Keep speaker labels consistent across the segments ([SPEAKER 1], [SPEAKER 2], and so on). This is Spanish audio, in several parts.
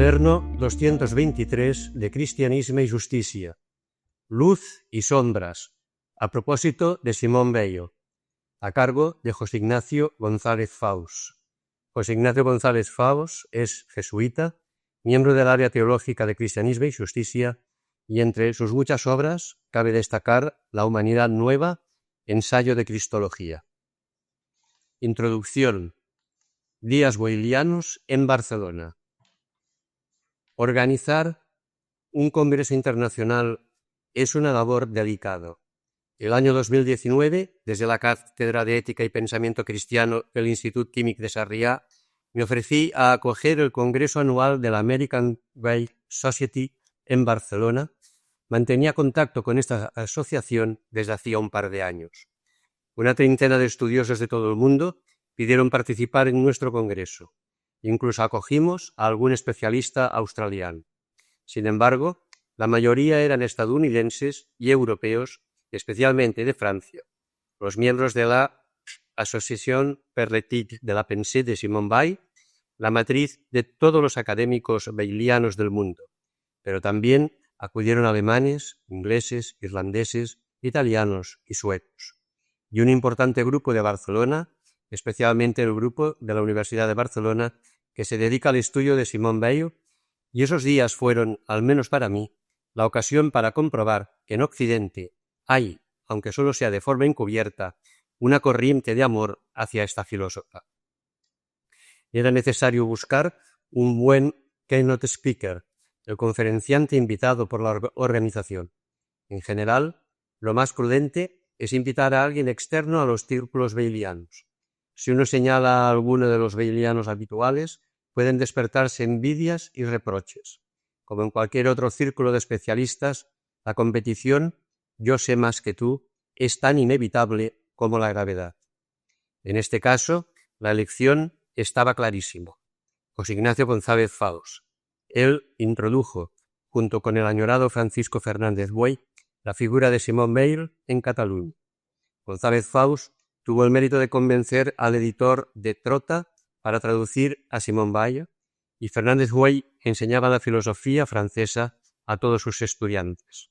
[SPEAKER 1] Quaderno 223 de Cristianisme y Justicia. Luz y sombras, a propósito de Simón Weil, a cargo de José Ignacio González Faus. José Ignacio González Faus es jesuita, miembro del área teológica de Cristianismo y Justicia, y entre sus muchas obras cabe destacar La Humanidad Nueva, ensayo de Cristología. Introducción. Días weilianos en Barcelona. Organizar un congreso internacional es una labor delicada. El año 2019, desde la Cátedra de Ética y Pensamiento Cristiano del Institut Químic de Sarriá, me ofrecí a acoger el Congreso Anual de la American Weil Society en Barcelona. Mantenía contacto con esta asociación desde hacía un par de años. Una treintena de estudiosos de todo el mundo pidieron participar en nuestro congreso. Incluso acogimos a algún especialista australiano. Sin embargo, la mayoría eran estadounidenses y europeos, especialmente de Francia, los miembros de la Association per l'étude de la pensée de Simone Weil, la matriz de todos los académicos weilianos del mundo, pero también acudieron alemanes, ingleses, irlandeses, italianos y suecos, y un importante grupo de Barcelona, especialmente el grupo de la Universidad de Barcelona, que se dedica al estudio de Simone Weil, y esos días fueron, al menos para mí, la ocasión para comprobar que en Occidente hay, aunque solo sea de forma encubierta, una corriente de amor hacia esta filósofa. Era necesario buscar un buen keynote speaker, el conferenciante invitado por la organización. En general, lo más prudente es invitar a alguien externo a los círculos weilianos. Si uno señala a alguno de los weilianos habituales, pueden despertarse envidias y reproches. Como en cualquier otro círculo de especialistas, la competición, yo sé más que tú, es tan inevitable como la gravedad. En este caso, la elección estaba clarísima. José Ignacio González Faus. Él introdujo, junto con el añorado Francisco Fernández Buey, la figura de Simone Weil en Cataluña. González Faus tuvo el mérito de convencer al editor de Trota para traducir a Simone Weil, y Fernández Buey enseñaba la filosofía francesa a todos sus estudiantes.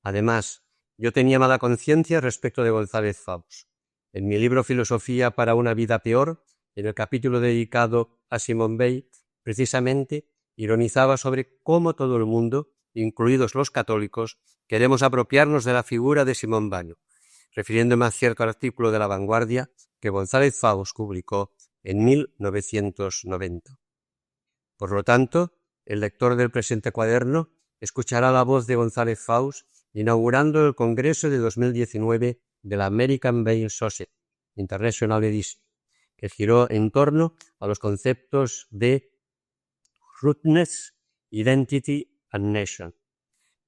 [SPEAKER 1] Además, yo tenía mala conciencia respecto de González Faus. En mi libro Filosofía para una vida peor, en el capítulo dedicado a Simone Weil, precisamente ironizaba sobre cómo todo el mundo, incluidos los católicos, queremos apropiarnos de la figura de Simone Weil, refiriéndome a cierto artículo de La Vanguardia que González Faus publicó en 1990. Por lo tanto, el lector del presente cuaderno escuchará la voz de González Faus inaugurando el Congreso de 2019 de la American Weil Society International Edition, que giró en torno a los conceptos de Rootedness, Identity and Nation.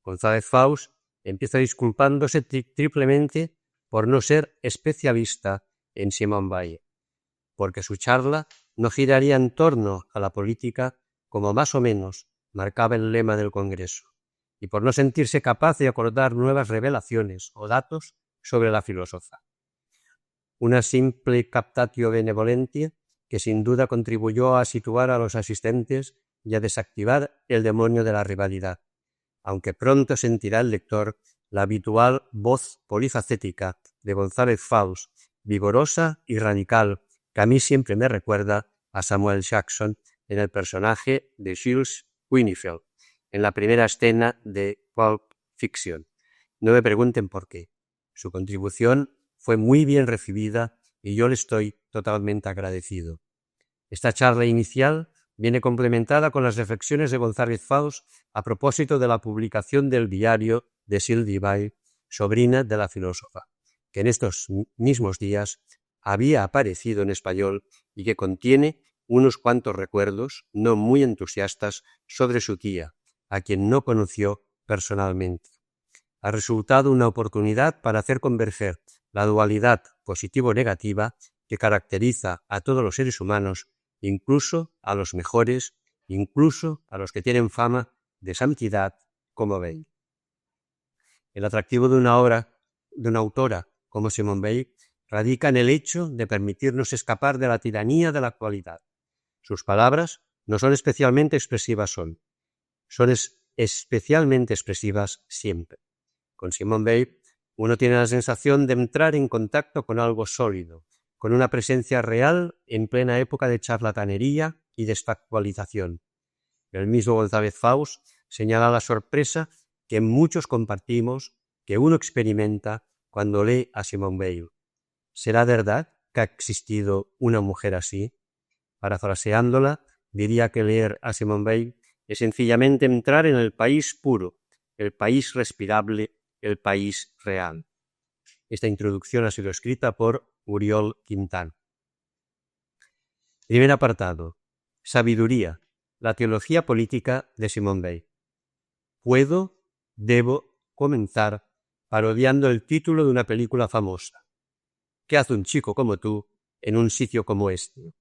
[SPEAKER 1] González Faus empieza disculpándose triplemente por no ser especialista en Simone Weil, porque su charla no giraría en torno a la política como más o menos marcaba el lema del Congreso, y por no sentirse capaz de acordar nuevas revelaciones o datos sobre la filósofa. Una simple captatio benevolentia que sin duda contribuyó a situar a los asistentes y a desactivar el demonio de la rivalidad, aunque pronto sentirá el lector la habitual voz polifacética de González Faus, vigorosa y radical, que a mí siempre me recuerda a Samuel Jackson en el personaje de Jules Winnfield, en la primera escena de Pulp Fiction. No me pregunten por qué. Su contribución fue muy bien recibida y yo le estoy totalmente agradecido. Esta charla inicial viene complementada con las reflexiones de González Faus a propósito de la publicación del diario de Sylvie Weil, sobrina de la filósofa, que en estos mismos días había aparecido en español y que contiene unos cuantos recuerdos no muy entusiastas sobre su tía, a quien no conoció personalmente. Ha resultado una oportunidad para hacer converger la dualidad positivo-negativa que caracteriza a todos los seres humanos, incluso a los mejores, incluso a los que tienen fama de santidad como Weil. El atractivo de una obra de una autora como Simone Weil radica en el hecho de permitirnos escapar de la tiranía de la actualidad. Sus palabras no son especialmente expresivas son especialmente expresivas siempre. Con Simone Weil uno tiene la sensación de entrar en contacto con algo sólido, con una presencia real en plena época de charlatanería y desfactualización. El mismo González Faust señala la sorpresa que muchos compartimos, que uno experimenta cuando lee a Simone Weil. ¿Será verdad que ha existido una mujer así? Parafraseándola, diría que leer a Simone Weil es sencillamente entrar en el país puro, el país respirable, el país real. Esta introducción ha sido escrita por Oriol Quintana. Primer apartado. Sabiduría. La teología política de Simone Weil. Debo comenzar parodiando el título de una película famosa. ¿Qué hace un chico como tú en un sitio como este?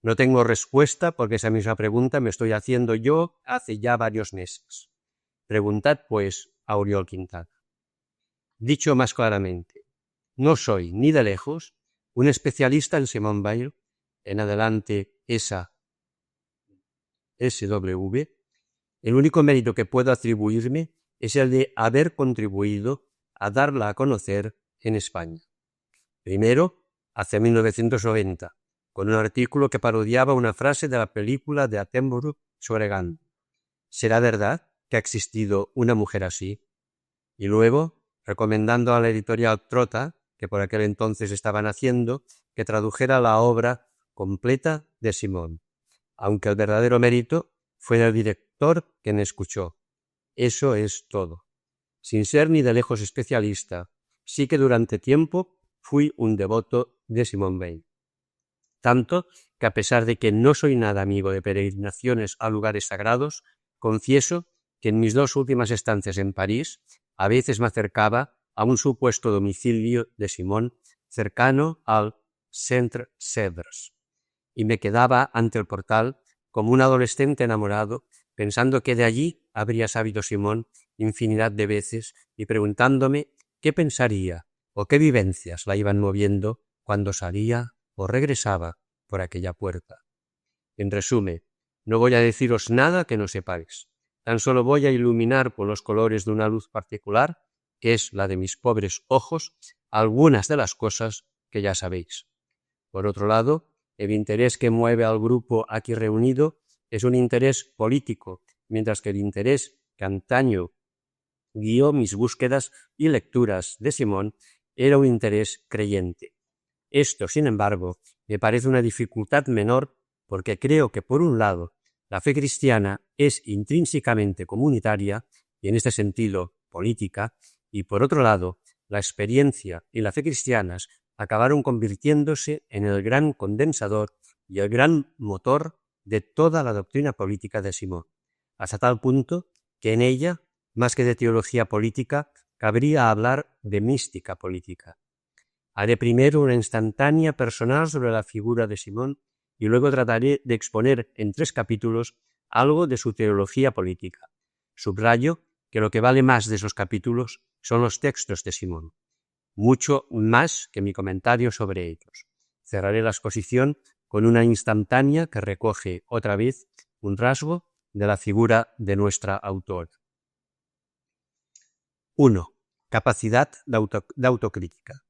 [SPEAKER 1] No tengo respuesta porque esa misma pregunta me estoy haciendo yo hace ya varios meses. Preguntad, pues, a Oriol Quintana. Dicho más claramente, no soy, ni de lejos, un especialista en Simone Weil, en adelante esa SW. El único mérito que puedo atribuirme es el de haber contribuido a darla a conocer en España. Primero, hacia 1990, con un artículo que parodiaba una frase de la película de Attenborough sobre Gandhi. ¿Será verdad que ha existido una mujer así? Y luego, recomendando a la editorial Trota, que por aquel entonces estaban haciendo, que tradujera la obra completa de Simone, aunque el verdadero mérito fue del director que me escuchó. Eso es todo. Sin ser ni de lejos especialista, sí que durante tiempo fui un devoto de Simone Weil. Tanto que a pesar de que no soy nada amigo de peregrinaciones a lugares sagrados, confieso que en mis 2 últimas estancias en París a veces me acercaba a un supuesto domicilio de Simone cercano al Centre Cèdres y me quedaba ante el portal como un adolescente enamorado, pensando que de allí habría sabido Simone infinidad de veces y preguntándome qué pensaría o qué vivencias la iban moviendo cuando salía o regresaba por aquella puerta. En resumen, no voy a deciros nada que no sepáis, tan solo voy a iluminar con los colores de una luz particular, que es la de mis pobres ojos, algunas de las cosas que ya sabéis. Por otro lado, el interés que mueve al grupo aquí reunido es un interés político, mientras que el interés que antaño guió mis búsquedas y lecturas de Simone era un interés creyente. Esto, sin embargo, me parece una dificultad menor porque creo que, por un lado, la fe cristiana es intrínsecamente comunitaria y, en este sentido, política, y, por otro lado, la experiencia y la fe cristianas acabaron convirtiéndose en el gran condensador y el gran motor de toda la doctrina política de Simone, hasta tal punto que en ella, más que de teología política, cabría hablar de mística política. Haré primero una instantánea personal sobre la figura de Simone y luego trataré de exponer en 3 capítulos algo de su teología política. Subrayo que lo que vale más de esos capítulos son los textos de Simone, mucho más que mi comentario sobre ellos. Cerraré la exposición con una instantánea que recoge otra vez un rasgo de la figura de nuestra autora. 1. Capacidad de autocrítica.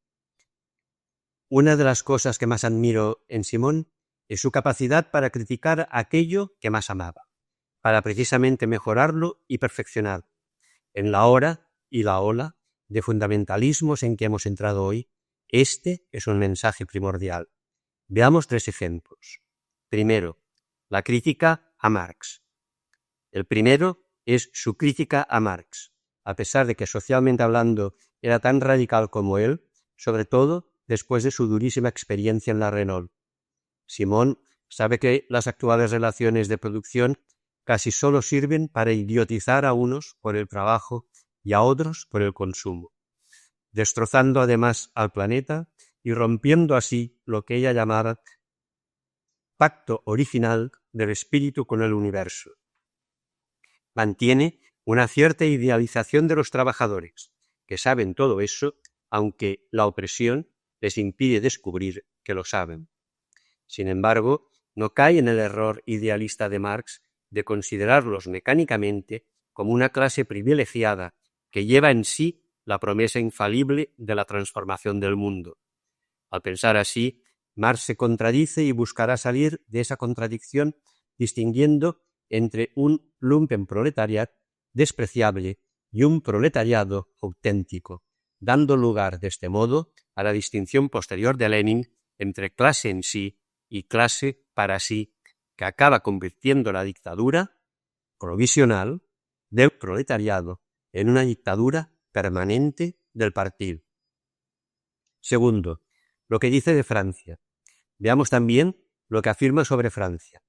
[SPEAKER 1] Una de las cosas que más admiro en Simone es su capacidad para criticar aquello que más amaba, para precisamente mejorarlo y perfeccionarlo. En la hora y la ola de fundamentalismos en que hemos entrado hoy, este es un mensaje primordial. Veamos 3 ejemplos. Primero, la crítica a Marx. El primero es su crítica a Marx. A pesar de que socialmente hablando era tan radical como él, sobre todo después de su durísima experiencia en la Renault. Simone sabe que las actuales relaciones de producción casi solo sirven para idiotizar a unos por el trabajo y a otros por el consumo, destrozando además al planeta y rompiendo así lo que ella llamaba pacto original del espíritu con el universo. Mantiene una cierta idealización de los trabajadores, que saben todo eso, aunque la opresión les impide descubrir que lo saben. Sin embargo, no cae en el error idealista de Marx de considerarlos mecánicamente como una clase privilegiada que lleva en sí la promesa infalible de la transformación del mundo. Al pensar así, Marx se contradice y buscará salir de esa contradicción distinguiendo entre un lumpenproletariat despreciable y un proletariado auténtico, dando lugar de este modo a la distinción posterior de Lenin entre clase en sí y clase para sí, que acaba convirtiendo la dictadura provisional del proletariado en una dictadura permanente del partido. Segundo, lo que dice de Francia. Veamos también lo que afirma sobre Francia.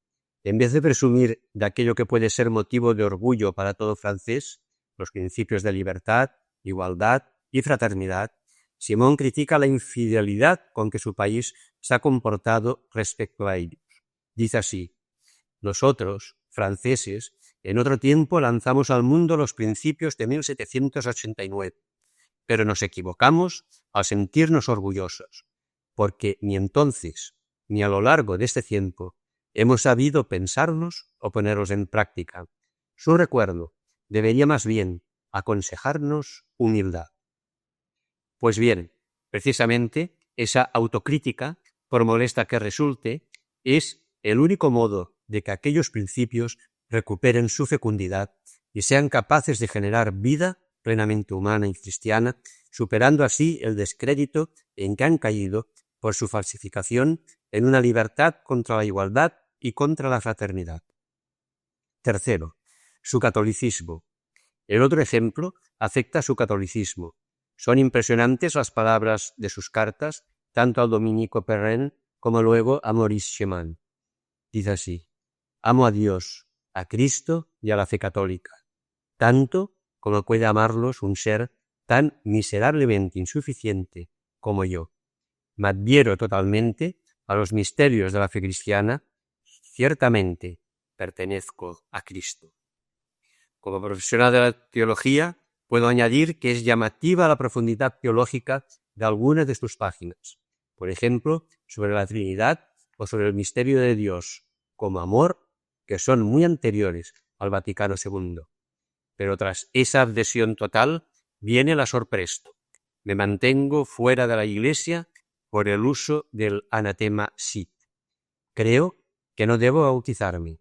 [SPEAKER 1] En vez de presumir de aquello que puede ser motivo de orgullo para todo francés, los principios de libertad, igualdad y fraternidad, Simón critica la infidelidad con que su país se ha comportado respecto a ellos. Dice así: nosotros, franceses, en otro tiempo lanzamos al mundo los principios de 1789, pero nos equivocamos al sentirnos orgullosos, porque ni entonces ni a lo largo de este tiempo hemos sabido pensarlos o ponerlos en práctica. Su recuerdo debería más bien aconsejarnos humildad. Pues bien, precisamente esa autocrítica, por molesta que resulte, es el único modo de que aquellos principios recuperen su fecundidad y sean capaces de generar vida plenamente humana y cristiana, superando así el descrédito en que han caído por su falsificación en una libertad contra la igualdad y contra la fraternidad. Tercero, su catolicismo. El otro ejemplo afecta a su catolicismo. Son impresionantes las palabras de sus cartas, tanto al dominico Perrin como luego a Maurice Chemin. Dice así: amo a Dios, a Cristo y a la fe católica, tanto como puede amarlos un ser tan miserablemente insuficiente como yo. Me adhiero totalmente a los misterios de la fe cristiana, ciertamente pertenezco a Cristo. Como profesional de la teología, puedo añadir que es llamativa la profundidad teológica de algunas de sus páginas, por ejemplo, sobre la Trinidad o sobre el misterio de Dios como amor, que son muy anteriores al Vaticano II. Pero tras esa adhesión total viene la sorpresa. Me mantengo fuera de la Iglesia por el uso del anatema sit. Creo que no debo bautizarme.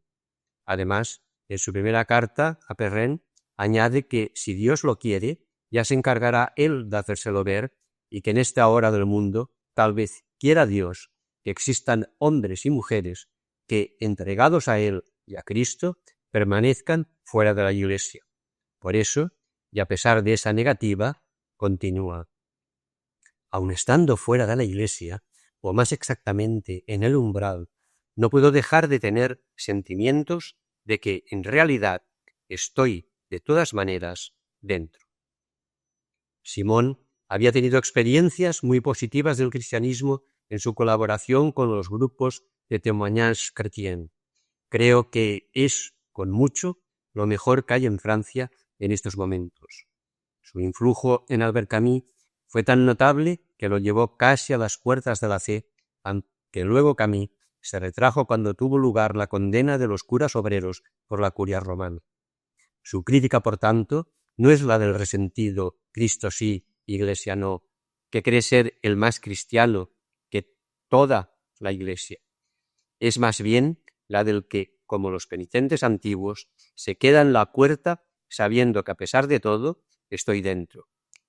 [SPEAKER 1] Además, en su primera carta a Perrin añade que, si Dios lo quiere, ya se encargará Él de hacérselo ver y que en esta hora del mundo tal vez quiera Dios que existan hombres y mujeres que, entregados a Él y a Cristo, permanezcan fuera de la Iglesia. Por eso, y a pesar de esa negativa, continúa: aun estando fuera de la Iglesia, o más exactamente en el umbral, no puedo dejar de tener sentimientos de que en realidad estoy de todas maneras dentro. Simón había tenido experiencias muy positivas del cristianismo en su colaboración con los grupos de témoignages chrétiens. Creo que es, con mucho, lo mejor que hay en Francia en estos momentos. Su influjo en Albert Camus fue tan notable que lo llevó casi a las puertas de la fe, aunque luego Camus se retrajo cuando tuvo lugar la condena de los curas obreros por la curia romana. Su crítica, por tanto, no es la del resentido Cristo sí, Iglesia no, que cree ser el más cristiano que toda la Iglesia. Es más bien la del que, como los penitentes antiguos, se queda en la puerta sabiendo que a pesar de todo estoy dentro,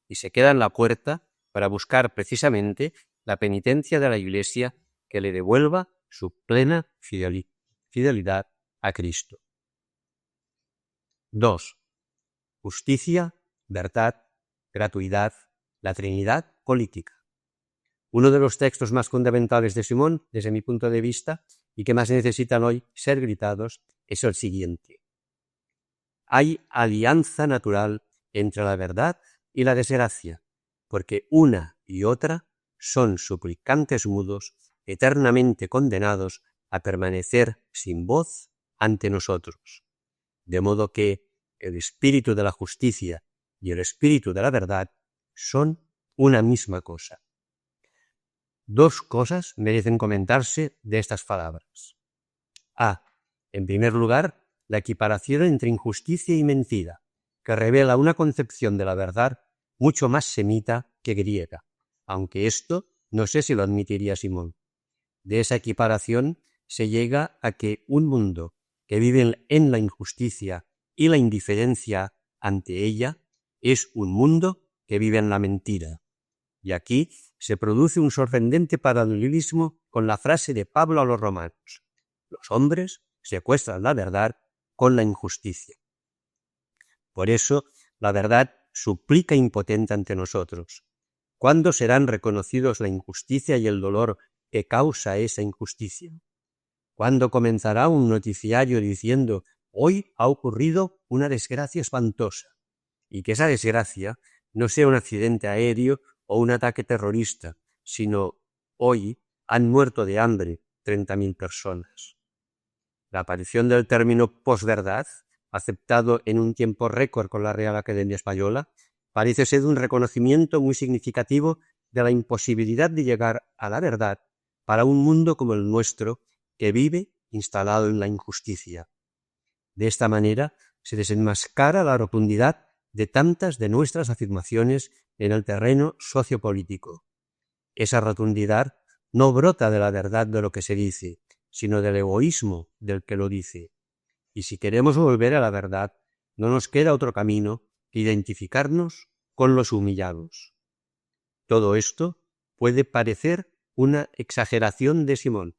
[SPEAKER 1] y se queda en la puerta para buscar precisamente la penitencia de la Iglesia que le devuelva su plena fidelidad a Cristo. 2. Justicia, verdad, gratuidad, la Trinidad política. Uno de los textos más fundamentales de Simón, desde mi punto de vista, y que más necesitan hoy ser gritados, es el siguiente: hay alianza natural entre la verdad y la desgracia, porque una y otra son suplicantes mudos, eternamente condenados a permanecer sin voz ante nosotros. De modo que el espíritu de la justicia y el espíritu de la verdad son una misma cosa. Dos cosas merecen comentarse de estas palabras. A. En primer lugar, la equiparación entre injusticia y mentira, que revela una concepción de la verdad mucho más semita que griega, aunque esto no sé si lo admitiría Simón. De esa equiparación se llega a que un mundo que vive en la injusticia y la indiferencia ante ella es un mundo que vive en la mentira. Y aquí se produce un sorprendente paralelismo con la frase de Pablo a los romanos: los hombres secuestran la verdad con la injusticia. Por eso la verdad suplica impotente ante nosotros. ¿Cuándo serán reconocidos la injusticia y el dolor que causa esa injusticia? ¿Cuándo comenzará un noticiario diciendo: hoy ha ocurrido una desgracia espantosa? Y que esa desgracia no sea un accidente aéreo o un ataque terrorista, sino: hoy han muerto de hambre 30.000 personas. La aparición del término posverdad, aceptado en un tiempo récord con la Real Academia Española, parece ser un reconocimiento muy significativo de la imposibilidad de llegar a la verdad para un mundo como el nuestro, que vive instalado en la injusticia. De esta manera se desenmascara la rotundidad de tantas de nuestras afirmaciones en el terreno sociopolítico. Esa rotundidad no brota de la verdad de lo que se dice, sino del egoísmo del que lo dice. Y si queremos volver a la verdad, no nos queda otro camino que identificarnos con los humillados. Todo esto puede parecer una exageración de Simón,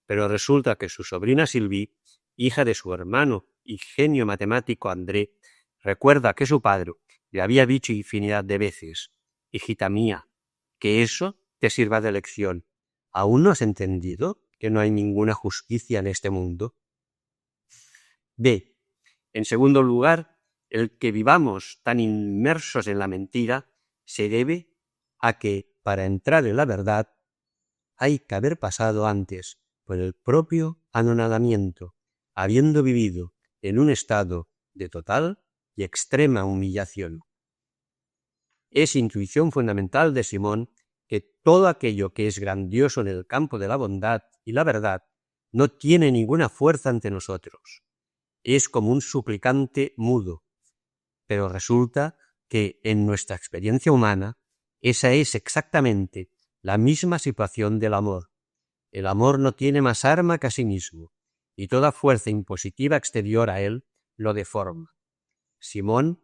[SPEAKER 1] pero resulta que su sobrina Sylvie, hija de su hermano y genio matemático André, recuerda que su padre le había dicho infinidad de veces: hijita mía, que eso te sirva de lección. ¿Aún no has entendido que no hay ninguna justicia en este mundo? B. En segundo lugar, el que vivamos tan inmersos en la mentira se debe a que, para entrar en la verdad, hay que haber pasado antes por el propio anonadamiento, habiendo vivido en un estado de total y extrema humillación. Es intuición fundamental de Simón que todo aquello que es grandioso en el campo de la bondad y la verdad no tiene ninguna fuerza ante nosotros. Es como un suplicante mudo, pero resulta que en nuestra experiencia humana esa es exactamente la misma situación del amor. El amor no tiene más arma que a sí mismo, y toda fuerza impositiva exterior a él lo deforma. Simón,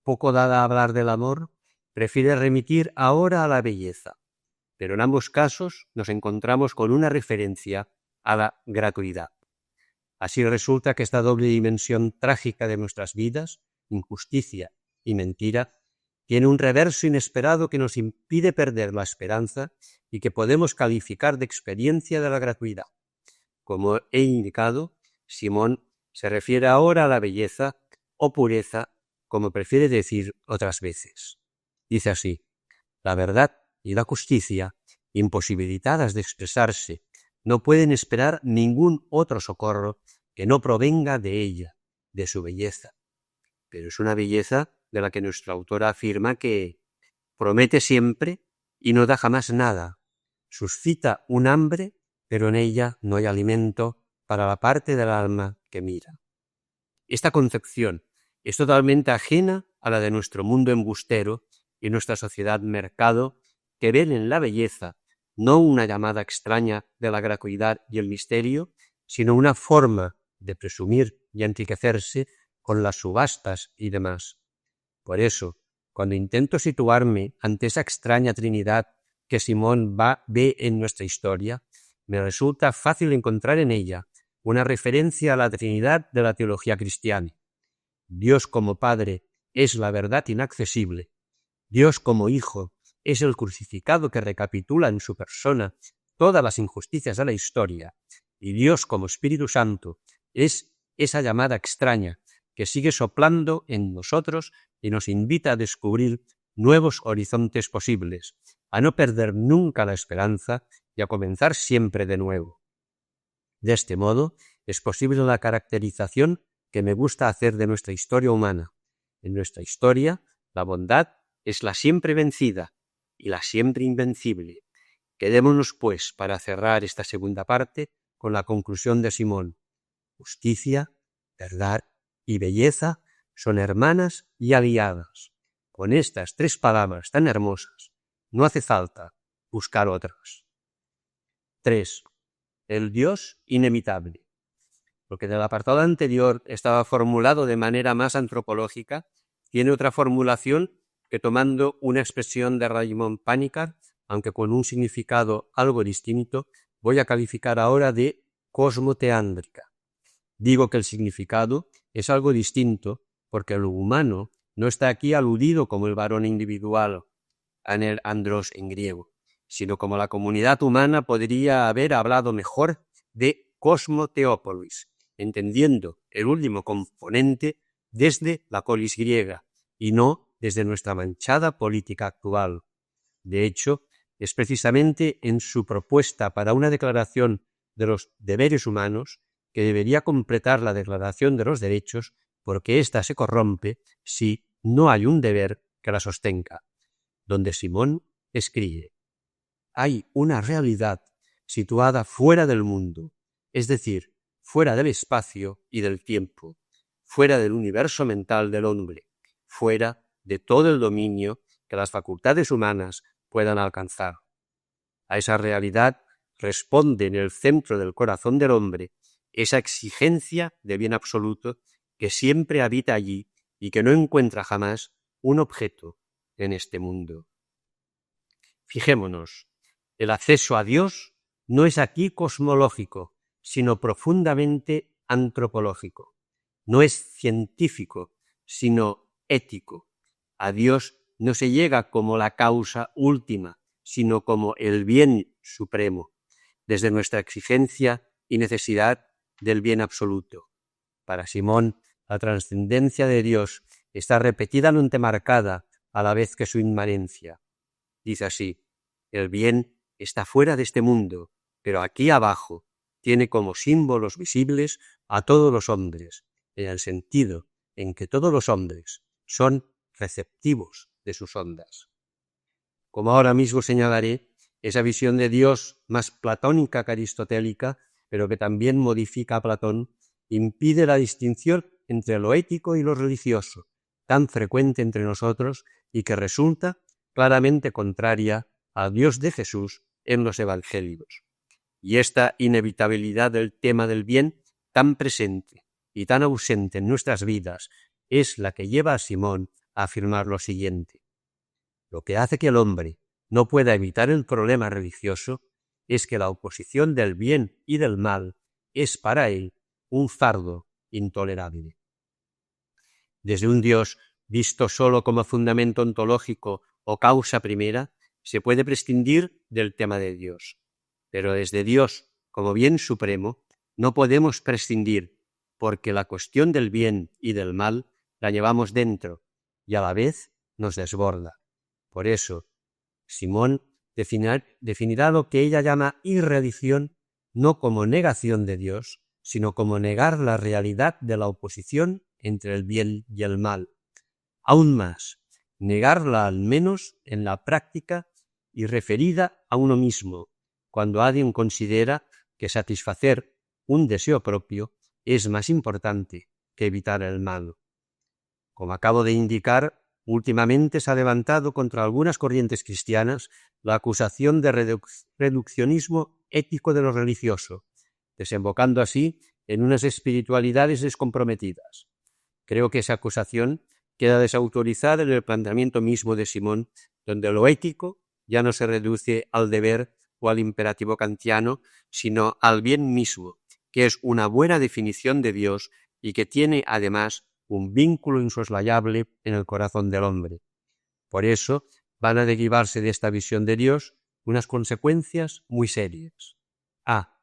[SPEAKER 1] poco dada a hablar del amor, prefiere remitir ahora a la belleza, pero en ambos casos nos encontramos con una referencia a la gratuidad. Así resulta que esta doble dimensión trágica de nuestras vidas, injusticia y mentira, tiene un reverso inesperado que nos impide perder la esperanza y que podemos calificar de experiencia de la gratuidad. Como he indicado, Simón se refiere ahora a la belleza o pureza, como prefiere decir otras veces. Dice así: la verdad y la justicia, imposibilitadas de expresarse, no pueden esperar ningún otro socorro que no provenga de ella, de su belleza. Pero es una belleza de la que nuestra autora afirma que promete siempre y no da jamás nada. Suscita un hambre, pero en ella no hay alimento para la parte del alma que mira. Esta concepción es totalmente ajena a la de nuestro mundo embustero y nuestra sociedad mercado, que ven en la belleza no una llamada extraña de la gratuidad y el misterio, sino una forma de presumir y enriquecerse con las subastas y demás. Por eso, cuando intento situarme ante esa extraña Trinidad que Simón ve en nuestra historia, me resulta fácil encontrar en ella una referencia a la Trinidad de la teología cristiana. Dios como Padre es la verdad inaccesible. Dios como Hijo es el crucificado que recapitula en su persona todas las injusticias de la historia. Y Dios como Espíritu Santo es esa llamada extraña que sigue soplando en nosotros y nos invita a descubrir nuevos horizontes posibles, a no perder nunca la esperanza y a comenzar siempre de nuevo. De este modo, es posible la caracterización que me gusta hacer de nuestra historia humana. En nuestra historia, la bondad es la siempre vencida y la siempre invencible. Quedémonos, pues, para cerrar esta segunda parte, con la conclusión de Simón: Justicia, verdad y belleza son hermanas y aliadas. Con estas 3 palabras tan hermosas, no hace falta buscar otras. 3. El Dios inimitable. Lo que del apartado anterior estaba formulado de manera más antropológica, tiene otra formulación que, tomando una expresión de Raymond Panicard, aunque con un significado algo distinto, voy a calificar ahora de cosmoteándrica. Digo que el significado es algo distinto porque lo humano no está aquí aludido como el varón individual, aner andros en griego, sino como la comunidad humana podría haber hablado mejor de cosmoteópolis, entendiendo el último componente desde la polis griega y no desde nuestra manchada política actual. De hecho, es precisamente en su propuesta para una declaración de los deberes humanos que debería completar la Declaración de los Derechos, porque ésta se corrompe si no hay un deber que la sostenga, donde Simón escribe: hay una realidad situada fuera del mundo, es decir, fuera del espacio y del tiempo, fuera del universo mental del hombre, fuera de todo el dominio que las facultades humanas puedan alcanzar. A esa realidad responde en el centro del corazón del hombre esa exigencia de bien absoluto que siempre habita allí y que no encuentra jamás un objeto en este mundo. Fijémonos, el acceso a Dios no es aquí cosmológico, sino profundamente antropológico. No es científico, sino ético. A Dios no se llega como la causa última, sino como el bien supremo, desde nuestra exigencia y necesidad del bien absoluto. Para Simón, la trascendencia de Dios está repetidamente marcada a la vez que su inmanencia. Dice así: el bien está fuera de este mundo, pero aquí abajo tiene como símbolos visibles a todos los hombres, en el sentido en que todos los hombres son receptivos de sus ondas. Como ahora mismo señalaré, esa visión de Dios más platónica que aristotélica, pero que también modifica a Platón, impide la distinción entre lo ético y lo religioso, tan frecuente entre nosotros y que resulta claramente contraria al Dios de Jesús en los evangelios. Y esta inevitabilidad del tema del bien, tan presente y tan ausente en nuestras vidas, es la que lleva a Simón a afirmar lo siguiente: lo que hace que el hombre no pueda evitar el problema religioso es que la oposición del bien y del mal es para él un fardo intolerable. Desde un Dios visto solo como fundamento ontológico o causa primera, se puede prescindir del tema de Dios. Pero desde Dios como bien supremo no podemos prescindir, porque la cuestión del bien y del mal la llevamos dentro y a la vez nos desborda. Por eso, Simón definirá lo que ella llama irreligión no como negación de Dios, sino como negar la realidad de la oposición entre el bien y el mal. Aún más, negarla al menos en la práctica y referida a uno mismo, cuando alguien considera que satisfacer un deseo propio es más importante que evitar el mal. Como acabo de indicar, últimamente se ha levantado contra algunas corrientes cristianas la acusación de reduccionismo ético de lo religioso, desembocando así en unas espiritualidades descomprometidas. Creo que esa acusación queda desautorizada en el planteamiento mismo de Simón, donde lo ético ya no se reduce al deber o al imperativo kantiano, sino al bien mismo, que es una buena definición de Dios y que tiene además un vínculo insoslayable en el corazón del hombre. Por eso van a derivarse de esta visión de Dios unas consecuencias muy serias. A.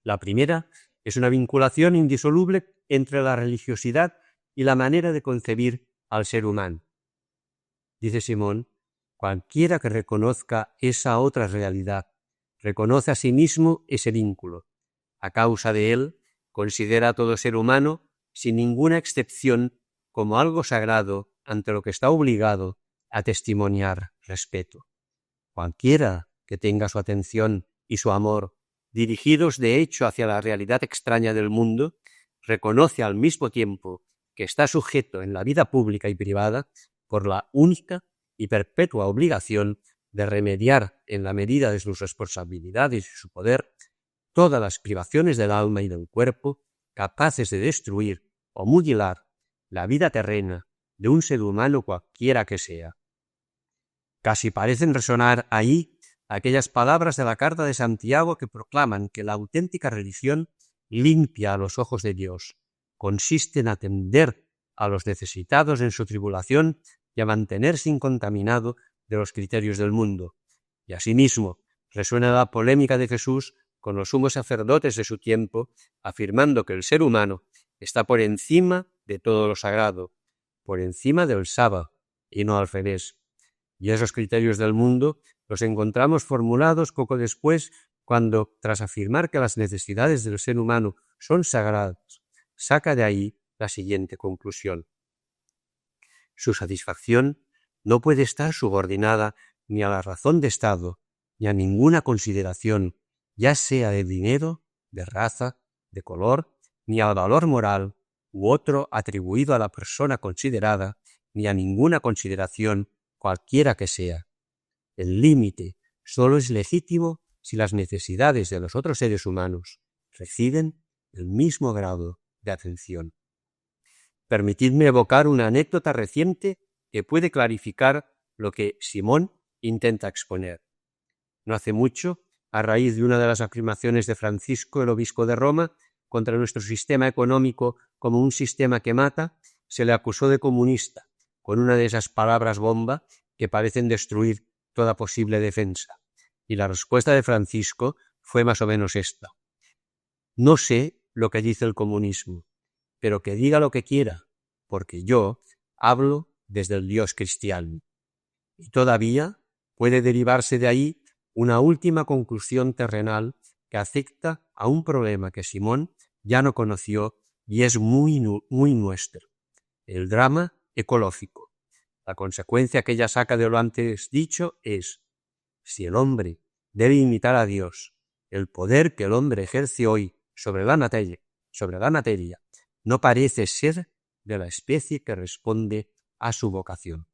[SPEAKER 1] La primera es una vinculación indisoluble entre la religiosidad y la manera de concebir al ser humano. Dice Simón: cualquiera que reconozca esa otra realidad, reconoce a sí mismo ese vínculo. A causa de él, considera a todo ser humano, sin ninguna excepción, como algo sagrado ante lo que está obligado a testimoniar respeto. Cualquiera que tenga su atención y su amor dirigidos de hecho hacia la realidad extraña del mundo, reconoce al mismo tiempo que está sujeto en la vida pública y privada por la única y perpetua obligación de remediar en la medida de sus responsabilidades y su poder todas las privaciones del alma y del cuerpo capaces de destruir o mutilar la vida terrena de un ser humano cualquiera que sea. Casi parecen resonar ahí aquellas palabras de la carta de Santiago que proclaman que la auténtica religión limpia a los ojos de Dios, consiste en atender a los necesitados en su tribulación y a mantenerse incontaminado de los criterios del mundo. Y asimismo resuena la polémica de Jesús con los sumos sacerdotes de su tiempo, afirmando que el ser humano está por encima de todo lo sagrado, por encima del sábado, y no al revés. Y esos criterios del mundo los encontramos formulados poco después, cuando, tras afirmar que las necesidades del ser humano son sagradas, saca de ahí la siguiente conclusión: su satisfacción no puede estar subordinada ni a la razón de Estado, ni a ninguna consideración, ya sea de dinero, de raza, de color, ni al valor moral u otro atribuido a la persona considerada, ni a ninguna consideración cualquiera que sea. El límite solo es legítimo si las necesidades de los otros seres humanos reciben el mismo grado de atención. Permitidme evocar una anécdota reciente que puede clarificar lo que Simón intenta exponer. No hace mucho, a raíz de una de las afirmaciones de Francisco, el obispo de Roma, contra nuestro sistema económico como un sistema que mata, se le acusó de comunista, con una de esas palabras bomba que parecen destruir toda posible defensa. Y la respuesta de Francisco fue más o menos esta: no sé lo que dice el comunismo, pero que diga lo que quiera, porque yo hablo desde el Dios cristiano. Y todavía puede derivarse de ahí una última conclusión terrenal que afecta a un problema que Simón ya no conoció y es muy nuestro: el drama ecológico. La consecuencia que ella saca de lo antes dicho es: si el hombre debe imitar a Dios, el poder que el hombre ejerce hoy sobre la materia no parece ser de la especie que responde a su vocación.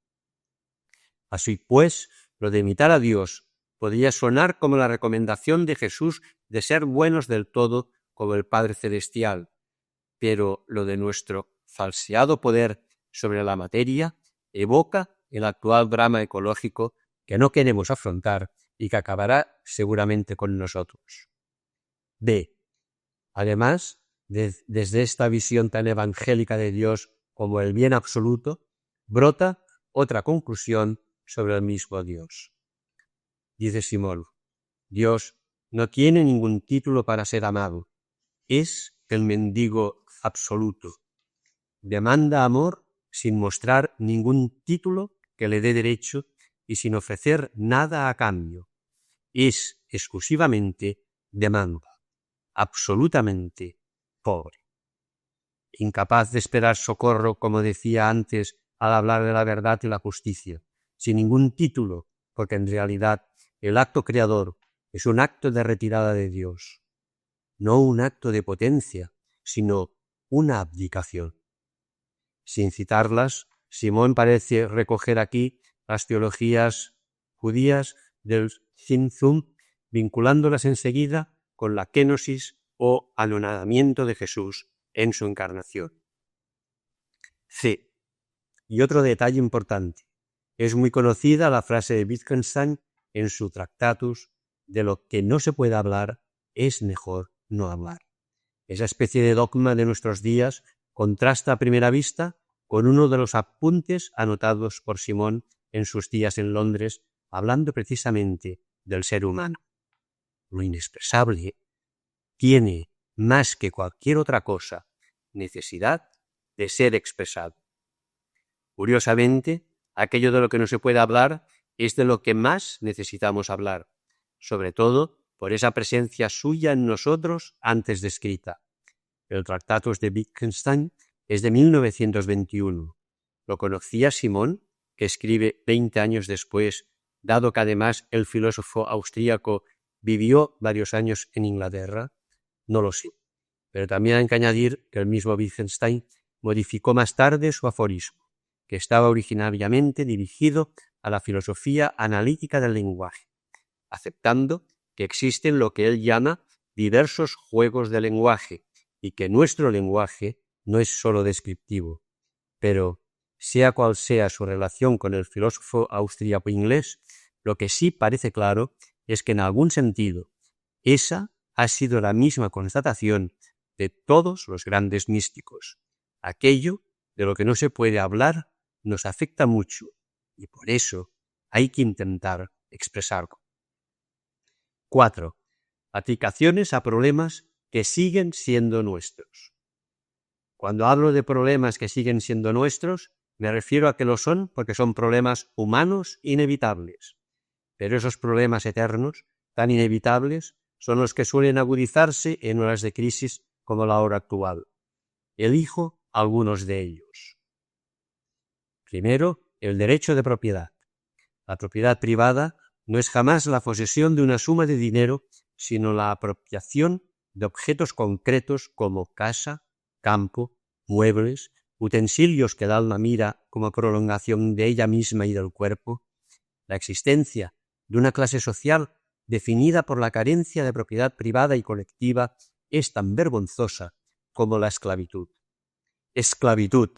[SPEAKER 1] Así pues, lo de imitar a Dios podría sonar como la recomendación de Jesús de ser buenos del todo como el Padre Celestial, pero lo de nuestro falseado poder sobre la materia evoca el actual drama ecológico que no queremos afrontar y que acabará seguramente con nosotros. B. Además, desde esta visión tan evangélica de Dios como el bien absoluto, brota otra conclusión sobre el mismo Dios. Dice Simón: Dios no tiene ningún título para ser amado, es el mendigo absoluto. Demanda amor sin mostrar ningún título que le dé derecho y sin ofrecer nada a cambio. Es exclusivamente demanda, absolutamente pobre. Incapaz de esperar socorro, como decía antes, al hablar de la verdad y la justicia, sin ningún título, porque en realidad el acto creador es un acto de retirada de Dios, no un acto de potencia, sino una abdicación. Sin citarlas, Simón parece recoger aquí las teologías judías del Tzimtzum, vinculándolas enseguida con la kenosis o anonadamiento de Jesús en su encarnación. C. Y otro detalle importante: es muy conocida la frase de Wittgenstein en su Tractatus: de lo que no se puede hablar es mejor no hablar. Esa especie de dogma de nuestros días contrasta a primera vista con uno de los apuntes anotados por Simón en sus días en Londres, hablando precisamente del ser humano. Lo inexpresable tiene, más que cualquier otra cosa, necesidad de ser expresado. Curiosamente, aquello de lo que no se puede hablar es de lo que más necesitamos hablar, sobre todo por esa presencia suya en nosotros antes descrita. El Tractatus de Wittgenstein es de 1921. ¿Lo conocía Simón, que escribe 20 años después, dado que además el filósofo austríaco vivió varios años en Inglaterra? No lo sé, pero también hay que añadir que el mismo Wittgenstein modificó más tarde su aforismo, que estaba originariamente dirigido a la filosofía analítica del lenguaje, aceptando que existen lo que él llama diversos juegos de lenguaje y que nuestro lenguaje no es sólo descriptivo. Pero, sea cual sea su relación con el filósofo austríaco inglés, lo que sí parece claro es que en algún sentido esa ha sido la misma constatación de todos los grandes místicos. Aquello de lo que no se puede hablar nos afecta mucho y por eso hay que intentar expresarlo. 4. Aplicaciones a problemas que siguen siendo nuestros. Cuando hablo de problemas que siguen siendo nuestros, me refiero a que lo son porque son problemas humanos inevitables. Pero esos problemas eternos, tan inevitables, son los que suelen agudizarse en horas de crisis como la hora actual. Elijo algunos de ellos. Primero, el derecho de propiedad. La propiedad privada no es jamás la posesión de una suma de dinero, sino la apropiación de objetos concretos como casa, campo, muebles, utensilios que el alma mira como prolongación de ella misma y del cuerpo. La existencia de una clase social definida por la carencia de propiedad privada y colectiva es tan vergonzosa como la esclavitud. Esclavitud,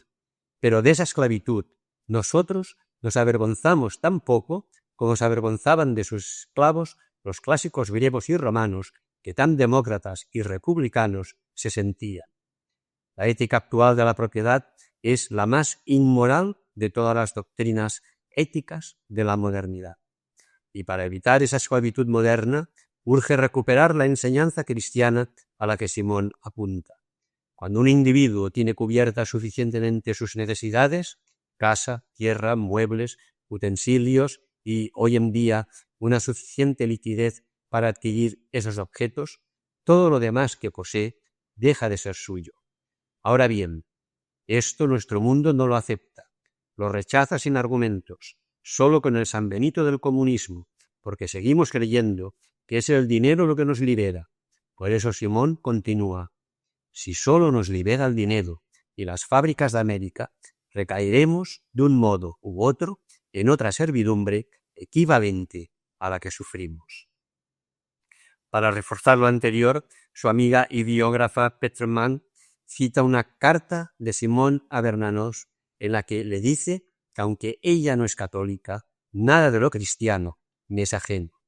[SPEAKER 1] pero de esa esclavitud nosotros nos avergonzamos tan poco como se avergonzaban de sus esclavos los clásicos griegos y romanos que tan demócratas y republicanos se sentían. La ética actual de la propiedad es la más inmoral de todas las doctrinas éticas de la modernidad. Y para evitar esa esclavitud moderna, urge recuperar la enseñanza cristiana a la que Simón apunta. Cuando un individuo tiene cubiertas suficientemente sus necesidades, casa, tierra, muebles, utensilios y, hoy en día, una suficiente liquidez para adquirir esos objetos, todo lo demás que posee deja de ser suyo. Ahora bien, esto nuestro mundo no lo acepta, lo rechaza sin argumentos, solo con el San Benito del comunismo, porque seguimos creyendo que es el dinero lo que nos libera. Por eso Simón continúa: si solo nos libera el dinero y las fábricas de América, recaeremos de un modo u otro en otra servidumbre equivalente a la que sufrimos. Para reforzar lo anterior, su amiga y biógrafa Petermann cita una carta de Simón a Bernanos en la que le dice que aunque ella no es católica, nada de lo cristiano me es ajeno,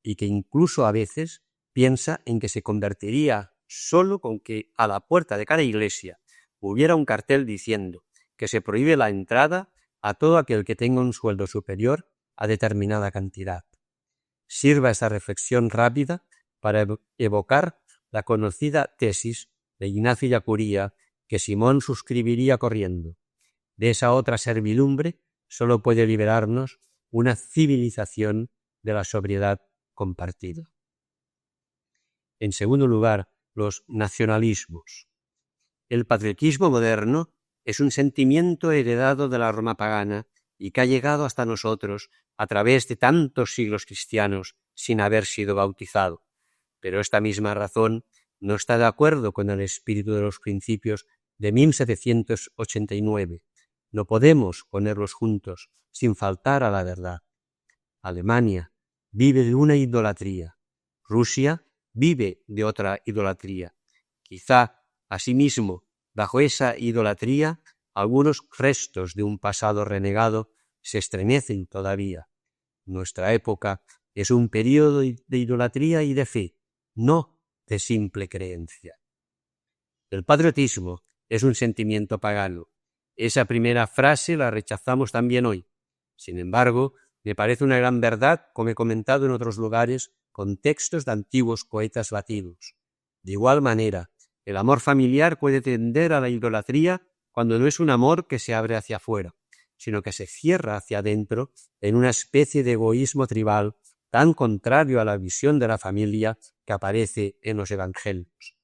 [SPEAKER 1] y que incluso a veces piensa en que se convertiría solo con que a la puerta de cada iglesia hubiera un cartel diciendo que se prohíbe la entrada a todo aquel que tenga un sueldo superior a determinada cantidad. Sirva esta reflexión rápida para evocar la conocida tesis de Ignacio Ellacuría que Simón suscribiría corriendo: de esa otra servidumbre solo puede liberarnos una civilización de la sobriedad compartida. En segundo lugar, los nacionalismos. El patriotismo moderno es un sentimiento heredado de la Roma pagana y que ha llegado hasta nosotros a través de tantos siglos cristianos sin haber sido bautizado. Pero esta misma razón no está de acuerdo con el espíritu de los principios de 1789. No podemos ponerlos juntos sin faltar a la verdad. Alemania vive de una idolatría. Rusia vive de otra idolatría. Quizá, asimismo, bajo esa idolatría, algunos restos de un pasado renegado se estremecen todavía. Nuestra época es un período de idolatría y de fe, no de simple creencia. El patriotismo es un sentimiento pagano. Esa primera frase la rechazamos también hoy. Sin embargo, me parece una gran verdad, como he comentado en otros lugares, con textos de antiguos poetas latinos. De igual manera, el amor familiar puede tender a la idolatría cuando no es un amor que se abre hacia afuera, sino que se cierra hacia adentro en una especie de egoísmo tribal tan contrario a la visión de la familia que aparece en los evangelios.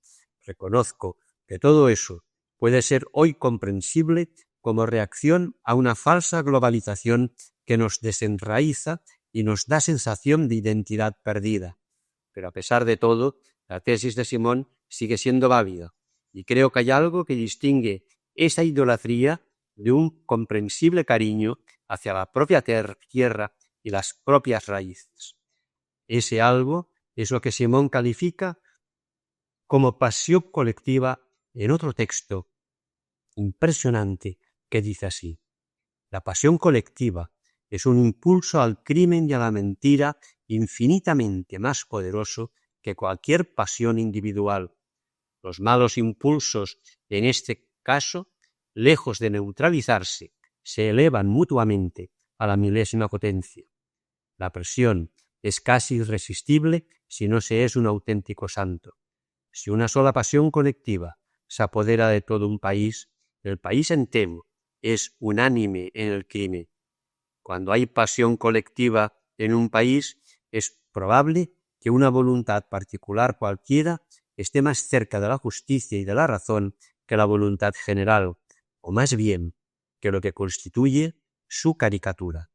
[SPEAKER 1] Reconozco que todo eso puede ser hoy comprensible como reacción a una falsa globalización que nos desenraiza y nos da sensación de identidad perdida. Pero a pesar de todo, la tesis de Simón sigue siendo válida. y creo que hay algo que distingue esa idolatría de un comprensible cariño hacia la propia tierra y las propias raíces. Ese algo es lo que Simón califica como pasión colectiva en otro texto impresionante que dice así: la pasión colectiva es un impulso al crimen y a la mentira infinitamente más poderoso que cualquier pasión individual. Los malos impulsos, en este caso, lejos de neutralizarse, se elevan mutuamente a la milésima potencia. La presión es casi irresistible si no se es un auténtico santo. Si una sola pasión colectiva se apodera de todo un país, el país entero es unánime en el crimen. Cuando hay pasión colectiva en un país, es probable que una voluntad particular cualquiera esté más cerca de la justicia y de la razón que la voluntad general, o más bien que lo que constituye su caricatura.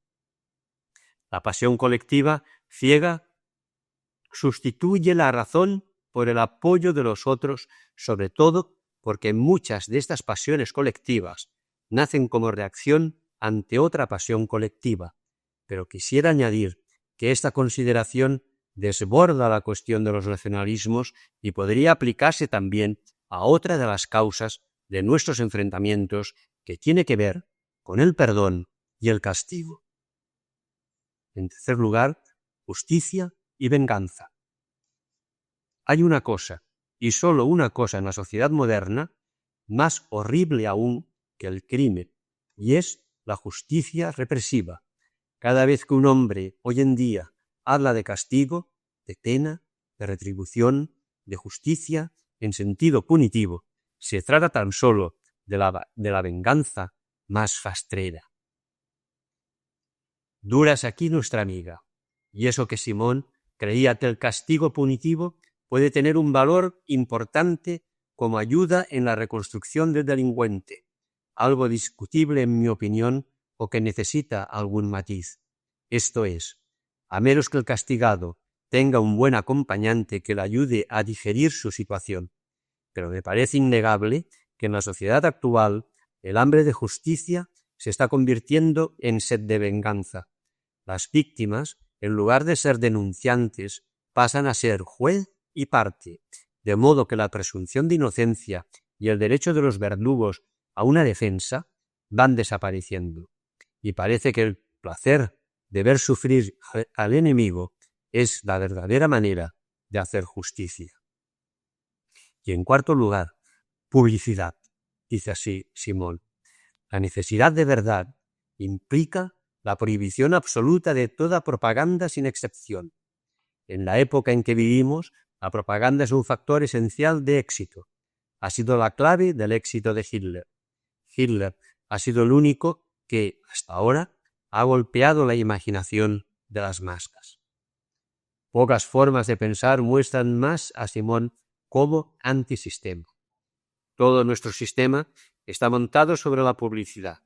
[SPEAKER 1] La pasión colectiva ciega sustituye la razón por el apoyo de los otros, sobre todo porque muchas de estas pasiones colectivas nacen como reacción ante otra pasión colectiva. Pero quisiera añadir que esta consideración desborda la cuestión de los nacionalismos y podría aplicarse también a otra de las causas de nuestros enfrentamientos, que tiene que ver con el perdón y el castigo. En tercer lugar, justicia y venganza. Hay una cosa, y solo una cosa en la sociedad moderna, más horrible aún que el crimen, y es la justicia represiva. Cada vez que un hombre hoy en día habla de castigo, de pena, de retribución, de justicia, en sentido punitivo, se trata tan solo de la venganza más rastrera. Dura es aquí nuestra amiga, y eso que Simón creía que el castigo punitivo puede tener un valor importante como ayuda en la reconstrucción del delincuente, algo discutible en mi opinión o que necesita algún matiz. Esto es, a menos que el castigado tenga un buen acompañante que le ayude a digerir su situación. Pero me parece innegable que en la sociedad actual el hambre de justicia se está convirtiendo en sed de venganza. Las víctimas, en lugar de ser denunciantes, pasan a ser juez y parte, de modo que la presunción de inocencia y el derecho de los verdugos a una defensa van desapareciendo. Y parece que el placer de ver sufrir al enemigo es la verdadera manera de hacer justicia. Y en cuarto lugar, publicidad, dice así Simón. La necesidad de verdad implica la prohibición absoluta de toda propaganda sin excepción. En la época en que vivimos, la propaganda es un factor esencial de éxito. Ha sido la clave del éxito de Hitler. Hitler ha sido el único que, hasta ahora, ha golpeado la imaginación de las masas. Pocas formas de pensar muestran más a Simón como antisistema. Todo nuestro sistema está montado sobre la publicidad.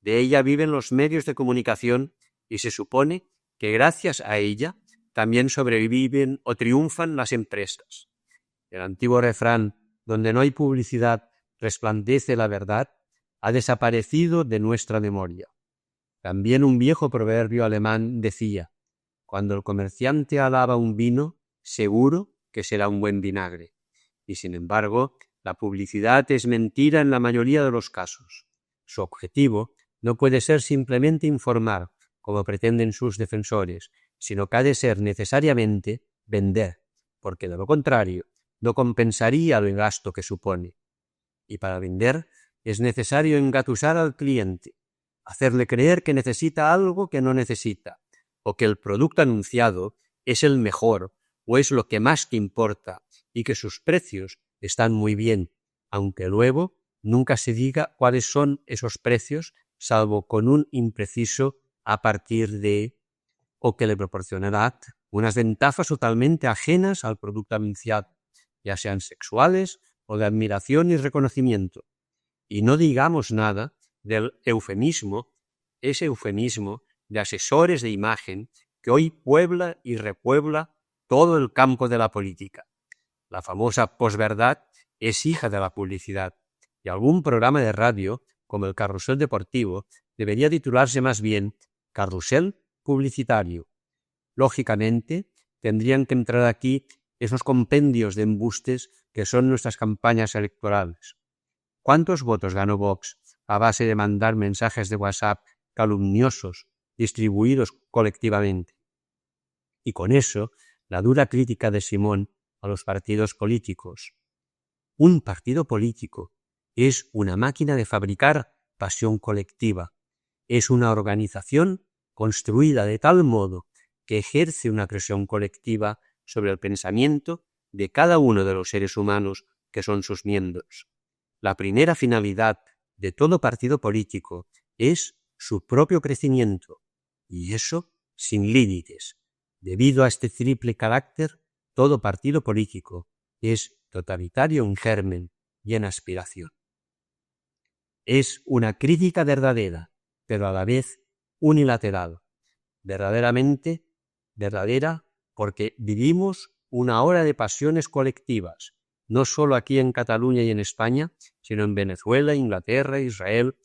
[SPEAKER 1] De ella viven los medios de comunicación y se supone que gracias a ella también sobreviven o triunfan las empresas. El antiguo refrán, donde no hay publicidad, resplandece la verdad, ha desaparecido de nuestra memoria. También un viejo proverbio alemán decía: cuando el comerciante alaba un vino, seguro que será un buen vinagre. Y sin embargo, la publicidad es mentira en la mayoría de los casos. Su objetivo no puede ser simplemente informar, como pretenden sus defensores, sino que ha de ser necesariamente vender, porque de lo contrario no compensaría el gasto que supone. Y para vender es necesario engatusar al cliente, hacerle creer que necesita algo que no necesita, o que el producto anunciado es el mejor o es lo que más te importa y que sus precios están muy bien, aunque luego nunca se diga cuáles son esos precios, salvo con un impreciso a partir de, o que le proporcionará unas ventajas totalmente ajenas al producto anunciado, ya sean sexuales o de admiración y reconocimiento. Y no digamos nada del eufemismo, ese eufemismo de asesores de imagen que hoy puebla y repuebla todo el campo de la política. La famosa posverdad es hija de la publicidad, y algún programa de radio, como el Carrusel Deportivo, debería titularse más bien Carrusel Publicitario. Lógicamente, tendrían que entrar aquí esos compendios de embustes que son nuestras campañas electorales. ¿Cuántos votos ganó Vox a base de mandar mensajes de WhatsApp calumniosos distribuidos colectivamente? Y con eso, la dura crítica de Simón a los partidos políticos. Un partido político es una máquina de fabricar pasión colectiva. Es una organización construida de tal modo que ejerce una presión colectiva sobre el pensamiento de cada uno de los seres humanos que son sus miembros. La primera finalidad de todo partido político es su propio crecimiento, y eso sin límites. Debido a este triple carácter, todo partido político es totalitario en germen y en aspiración. Es una crítica verdadera, pero a la vez unilateral. Verdaderamente verdadera porque vivimos una hora de pasiones colectivas, no solo aquí en Cataluña y en España, sino en Venezuela, Inglaterra, Israel,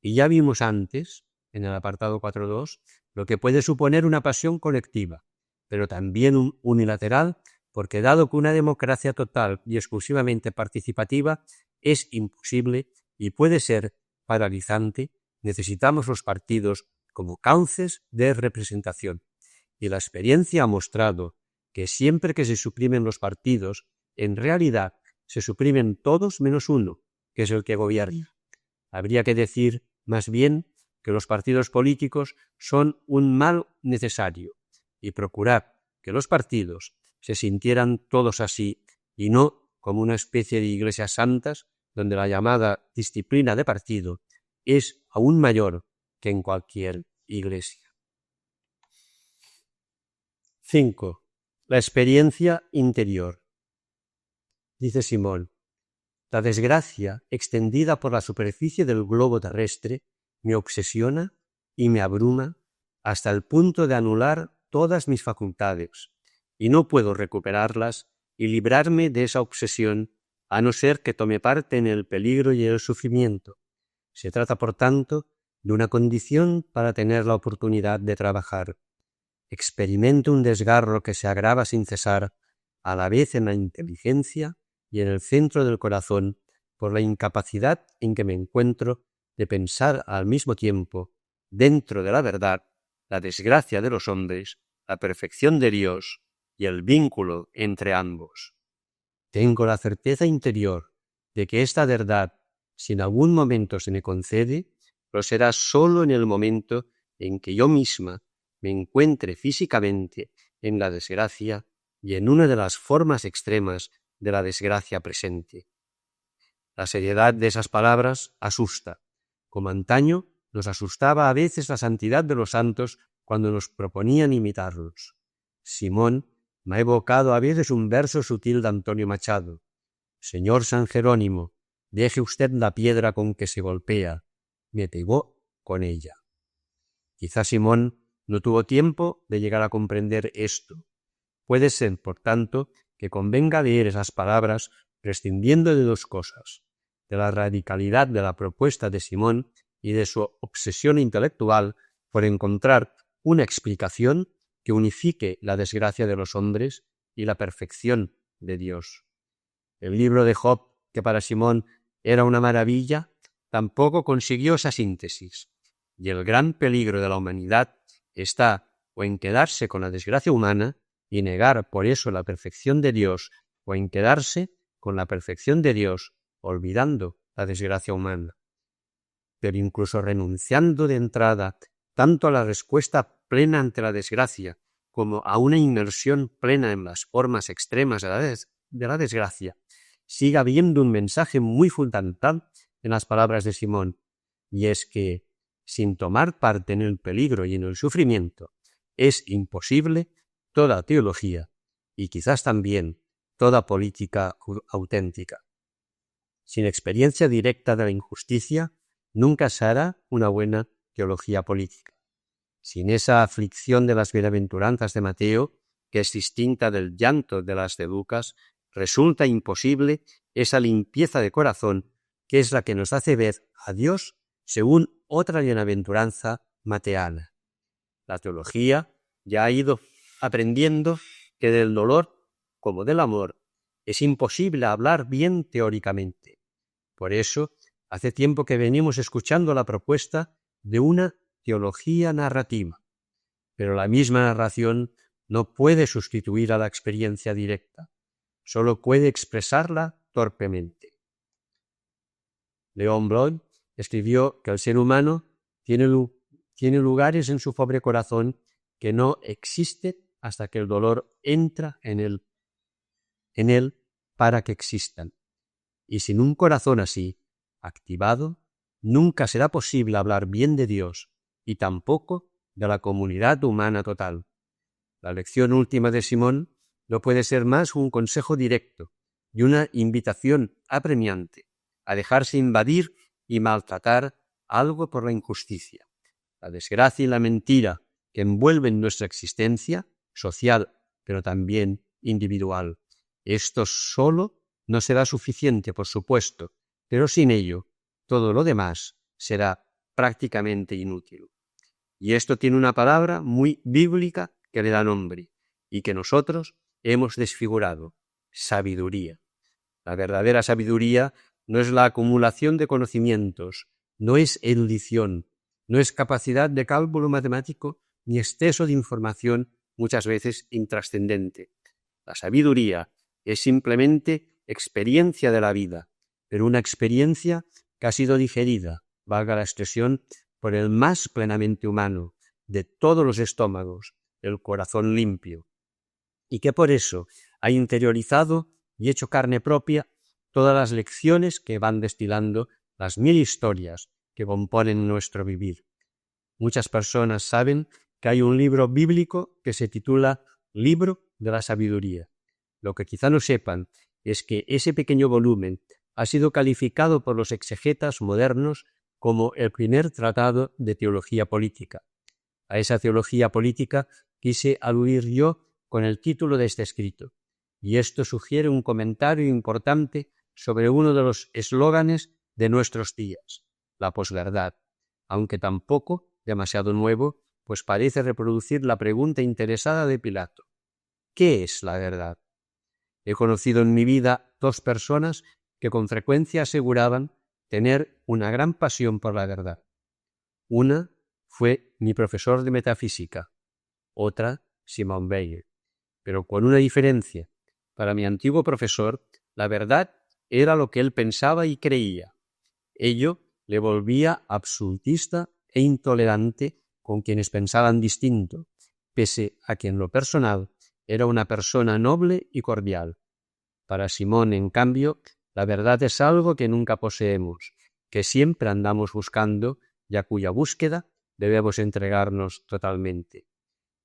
[SPEAKER 1] y ya vimos antes, en el apartado 4.2, lo que puede suponer una pasión colectiva, pero también unilateral, porque dado que una democracia total y exclusivamente participativa es imposible y puede ser paralizante, necesitamos los partidos como cauces de representación. Y la experiencia ha mostrado que siempre que se suprimen los partidos, en realidad se suprimen todos menos uno, que es el que gobierna. Habría que decir, más bien, que los partidos políticos son un mal necesario y procurar que los partidos se sintieran todos así y no como una especie de iglesias santas donde la llamada disciplina de partido es aún mayor que en cualquier iglesia. 5. La experiencia interior. Dice Simón, la desgracia extendida por la superficie del globo terrestre me obsesiona y me abruma hasta el punto de anular todas mis facultades, y no puedo recuperarlas y librarme de esa obsesión a no ser que tome parte en el peligro y el sufrimiento. Se trata, por tanto, de una condición para tener la oportunidad de trabajar. Experimento un desgarro que se agrava sin cesar, a la vez en la inteligencia y en el centro del corazón, por la incapacidad en que me encuentro de pensar al mismo tiempo, dentro de la verdad, la desgracia de los hombres, la perfección de Dios y el vínculo entre ambos. Tengo la certeza interior de que esta verdad, si en algún momento se me concede, lo será sólo en el momento en que yo misma me encuentre físicamente en la desgracia y en una de las formas extremas de la desgracia presente. La seriedad de esas palabras asusta, como antaño nos asustaba a veces la santidad de los santos cuando nos proponían imitarlos. Simón me ha evocado a veces un verso sutil de Antonio Machado. Señor San Jerónimo, deje usted la piedra con que se golpea, me pegó con ella. Quizá Simón no tuvo tiempo de llegar a comprender esto. Puede ser, por tanto, que convenga leer esas palabras prescindiendo de dos cosas, de la radicalidad de la propuesta de Simón y de su obsesión intelectual por encontrar una explicación que unifique la desgracia de los hombres y la perfección de Dios. El libro de Job, que para Simón era una maravilla, tampoco consiguió esa síntesis, y el gran peligro de la humanidad está o en quedarse con la desgracia humana y negar por eso la perfección de Dios, o en quedarse con la perfección de Dios olvidando la desgracia humana. Pero incluso renunciando de entrada tanto a la respuesta plena ante la desgracia como a una inmersión plena en las formas extremas de la desgracia, sigue habiendo un mensaje muy fundamental en las palabras de Simón, y es que, sin tomar parte en el peligro y en el sufrimiento, es imposible toda teología y quizás también toda política auténtica. Sin experiencia directa de la injusticia, nunca se hará una buena teología política. Sin esa aflicción de las bienaventuranzas de Mateo, que es distinta del llanto de las de Lucas, resulta imposible esa limpieza de corazón que es la que nos hace ver a Dios según otra bienaventuranza mateana. La teología ya ha ido aprendiendo que del dolor como del amor es imposible hablar bien teóricamente. Por eso, hace tiempo que venimos escuchando la propuesta de una teología narrativa, pero la misma narración no puede sustituir a la experiencia directa, solo puede expresarla torpemente. León Bloy escribió que el ser humano tiene lugares en su pobre corazón que no existen hasta que el dolor entra en él para que existan. Y sin un corazón así, activado, nunca será posible hablar bien de Dios y tampoco de la comunidad humana total. La lección última de Simón no puede ser más un consejo directo y una invitación apremiante a dejarse invadir y maltratar algo por la injusticia, la desgracia y la mentira que envuelven nuestra existencia social, pero también individual. Esto solo no será suficiente, por supuesto, pero sin ello todo lo demás será prácticamente inútil. Y esto tiene una palabra muy bíblica que le da nombre y que nosotros hemos desfigurado: sabiduría. La verdadera sabiduría no es la acumulación de conocimientos, no es erudición, no es capacidad de cálculo matemático ni exceso de información muchas veces intrascendente. La sabiduría es simplemente experiencia de la vida, pero una experiencia que ha sido digerida, valga la expresión, por el más plenamente humano de todos los estómagos, el corazón limpio, y que por eso ha interiorizado y hecho carne propia todas las lecciones que van destilando las 1000 historias que componen nuestro vivir. Muchas personas saben que hay un libro bíblico que se titula Libro de la Sabiduría. Lo que quizá no sepan es que ese pequeño volumen ha sido calificado por los exegetas modernos como el primer tratado de teología política. A esa teología política quise aludir yo con el título de este escrito, y esto sugiere un comentario importante sobre uno de los eslóganes de nuestros días, la posverdad, aunque tampoco demasiado nuevo, pues parece reproducir la pregunta interesada de Pilato: ¿qué es la verdad? He conocido en mi vida 2 personas que con frecuencia aseguraban tener una gran pasión por la verdad. Una fue mi profesor de metafísica, otra Simone Weil, pero con una diferencia. Para mi antiguo profesor, la verdad era lo que él pensaba y creía. Ello le volvía absolutista e intolerante con quienes pensaban distinto, pese a que en lo personal era una persona noble y cordial. Para Simón, en cambio, la verdad es algo que nunca poseemos, que siempre andamos buscando y a cuya búsqueda debemos entregarnos totalmente.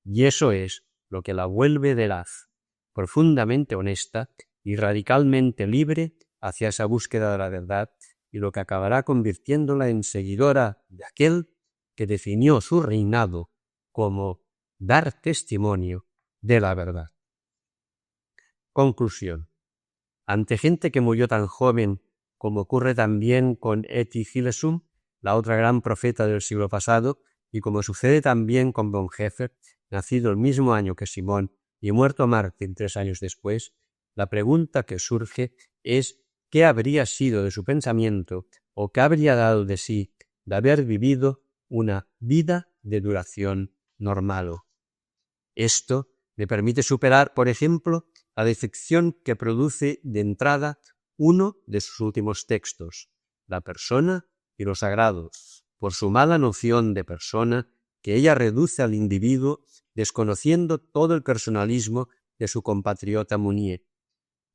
[SPEAKER 1] Y eso es lo que la vuelve veraz, profundamente honesta y radicalmente libre hacia esa búsqueda de la verdad, y lo que acabará convirtiéndola en seguidora de aquel que definió su reinado como dar testimonio de la verdad. Conclusión. Ante gente que murió tan joven, como ocurre también con Etty Hillesum, la otra gran profeta del siglo pasado, y como sucede también con Bonhoeffer, nacido el mismo año que Simón y muerto mártir 3 años después, la pregunta que surge es qué habría sido de su pensamiento o qué habría dado de sí de haber vivido una vida de duración normal. Esto me permite superar, por ejemplo, la decepción que produce de entrada uno de sus últimos textos, La persona y lo sagrado, por su mala noción de persona que ella reduce al individuo, desconociendo todo el personalismo de su compatriota Mounier.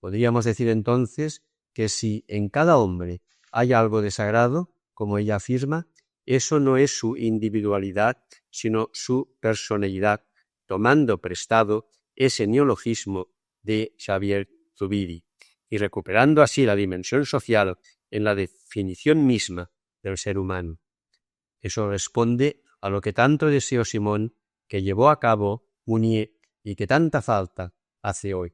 [SPEAKER 1] Podríamos decir entonces que si en cada hombre hay algo de sagrado, como ella afirma, eso no es su individualidad, sino su personalidad, tomando prestado ese neologismo de Xavier Zubiri y recuperando así la dimensión social en la definición misma del ser humano. Eso responde a lo que tanto deseó Simón, que llevó a cabo Mounier y que tanta falta hace hoy.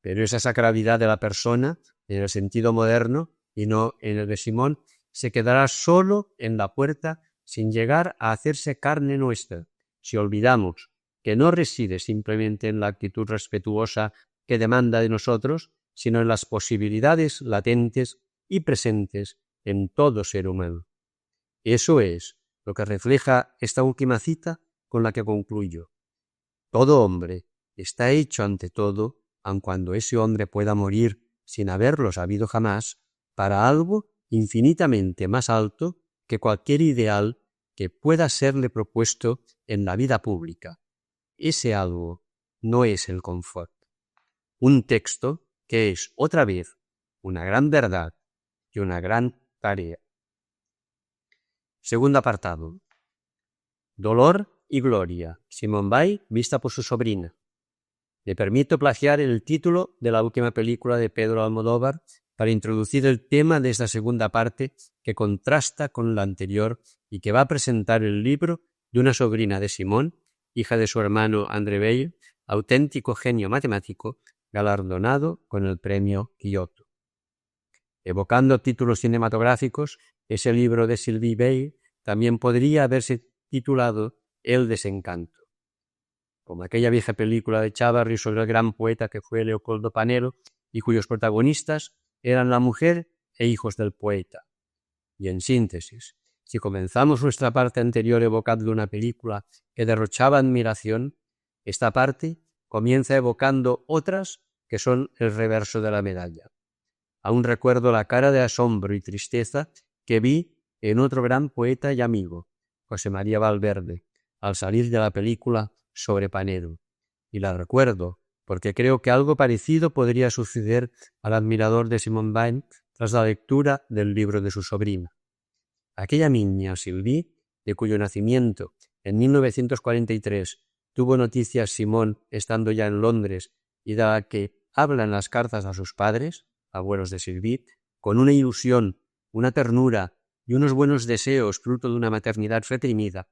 [SPEAKER 1] pero esa sacralidad de la persona, en el sentido moderno y no en el de Simón, se quedará solo en la puerta sin llegar a hacerse carne nuestra, si olvidamos que no reside simplemente en la actitud respetuosa que demanda de nosotros, sino en las posibilidades latentes y presentes en todo ser humano. Eso es lo que refleja esta última cita con la que concluyo. Todo hombre está hecho ante todo, aun cuando ese hombre pueda morir sin haberlo sabido jamás, para algo infinitamente más alto que cualquier ideal que pueda serle propuesto en la vida pública. Ese algo no es el confort. Un texto que es, otra vez, una gran verdad y una gran tarea. Segundo apartado. Dolor y gloria. Simone Weil vista por su sobrina. Me permito plagiar el título de la última película de Pedro Almodóvar para introducir el tema de esta segunda parte que contrasta con la anterior y que va a presentar el libro de una sobrina de Simone, hija de su hermano André Weil, auténtico genio matemático, galardonado con el premio Kyoto. Evocando títulos cinematográficos, ese libro de Sylvie Weil también podría haberse titulado El desencanto, como aquella vieja película de Chávarri sobre el gran poeta que fue Leopoldo Panero y cuyos protagonistas eran la mujer e hijos del poeta. Y en síntesis, si comenzamos nuestra parte anterior evocando una película que derrochaba admiración, esta parte comienza evocando otras que son el reverso de la medalla. Aún recuerdo la cara de asombro y tristeza que vi en otro gran poeta y amigo, José María Valverde, al salir de la película sobre Panero. Y la recuerdo porque creo que algo parecido podría suceder al admirador de Simone Weil tras la lectura del libro de su sobrina. Aquella niña, Sylvie, de cuyo nacimiento en 1943 tuvo noticias Simone estando ya en Londres y de la que hablan las cartas a sus padres, abuelos de Sylvie, con una ilusión, una ternura y unos buenos deseos fruto de una maternidad reprimida,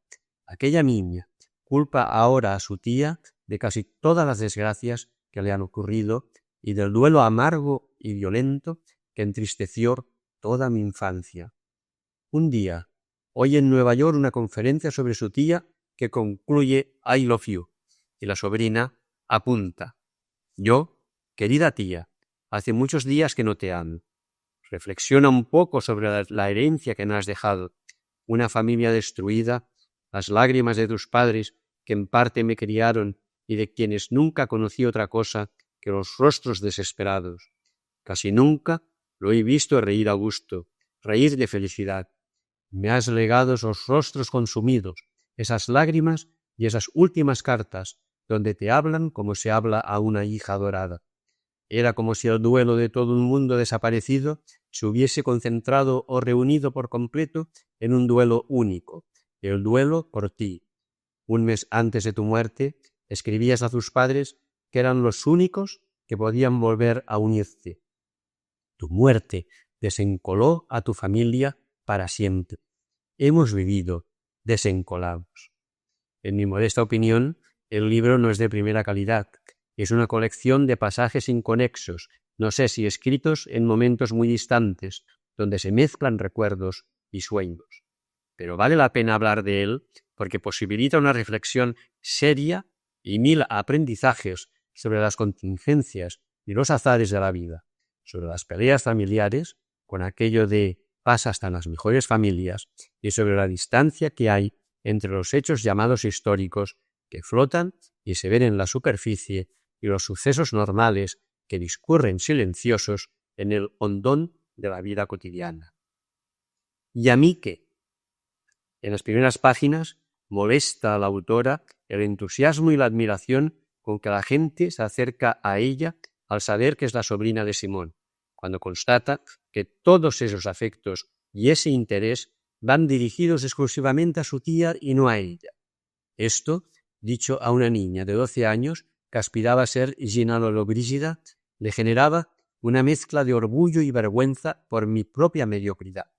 [SPEAKER 1] aquella niña culpa ahora a su tía de casi todas las desgracias que le han ocurrido y del duelo amargo y violento que entristeció toda mi infancia. Un día, oye en Nueva York una conferencia sobre su tía que concluye I love you, y la sobrina apunta: yo, querida tía, hace muchos días que no te amo. Reflexiona un poco sobre la herencia que me has dejado, una familia destruida, las lágrimas de tus padres que en parte me criaron y de quienes nunca conocí otra cosa que los rostros desesperados. Casi nunca lo he visto reír a gusto, reír de felicidad. Me has legado esos rostros consumidos, esas lágrimas y esas últimas cartas donde te hablan como se habla a una hija adorada. Era como si el duelo de todo un mundo desaparecido se hubiese concentrado o reunido por completo en un duelo único, el duelo por ti. Un mes antes de tu muerte, escribías a tus padres que eran los únicos que podían volver a unirte. Tu muerte desencoló a tu familia para siempre. Hemos vivido desencolados. En mi modesta opinión, el libro no es de primera calidad. Es una colección de pasajes inconexos, no sé si escritos en momentos muy distantes, donde se mezclan recuerdos y sueños. Pero vale la pena hablar de él porque posibilita una reflexión seria y 1000 aprendizajes sobre las contingencias y los azares de la vida, sobre las peleas familiares, con aquello de pasa hasta en las mejores familias, y sobre la distancia que hay entre los hechos llamados históricos que flotan y se ven en la superficie y los sucesos normales que discurren silenciosos en el hondón de la vida cotidiana. ¿Y a mí qué? En las primeras páginas molesta a la autora el entusiasmo y la admiración con que la gente se acerca a ella al saber que es la sobrina de Simón, cuando constata que todos esos afectos y ese interés van dirigidos exclusivamente a su tía y no a ella. Esto, dicho a una niña de 12 años que aspiraba a ser Gina Lollobrigida, le generaba una mezcla de orgullo y vergüenza por mi propia mediocridad,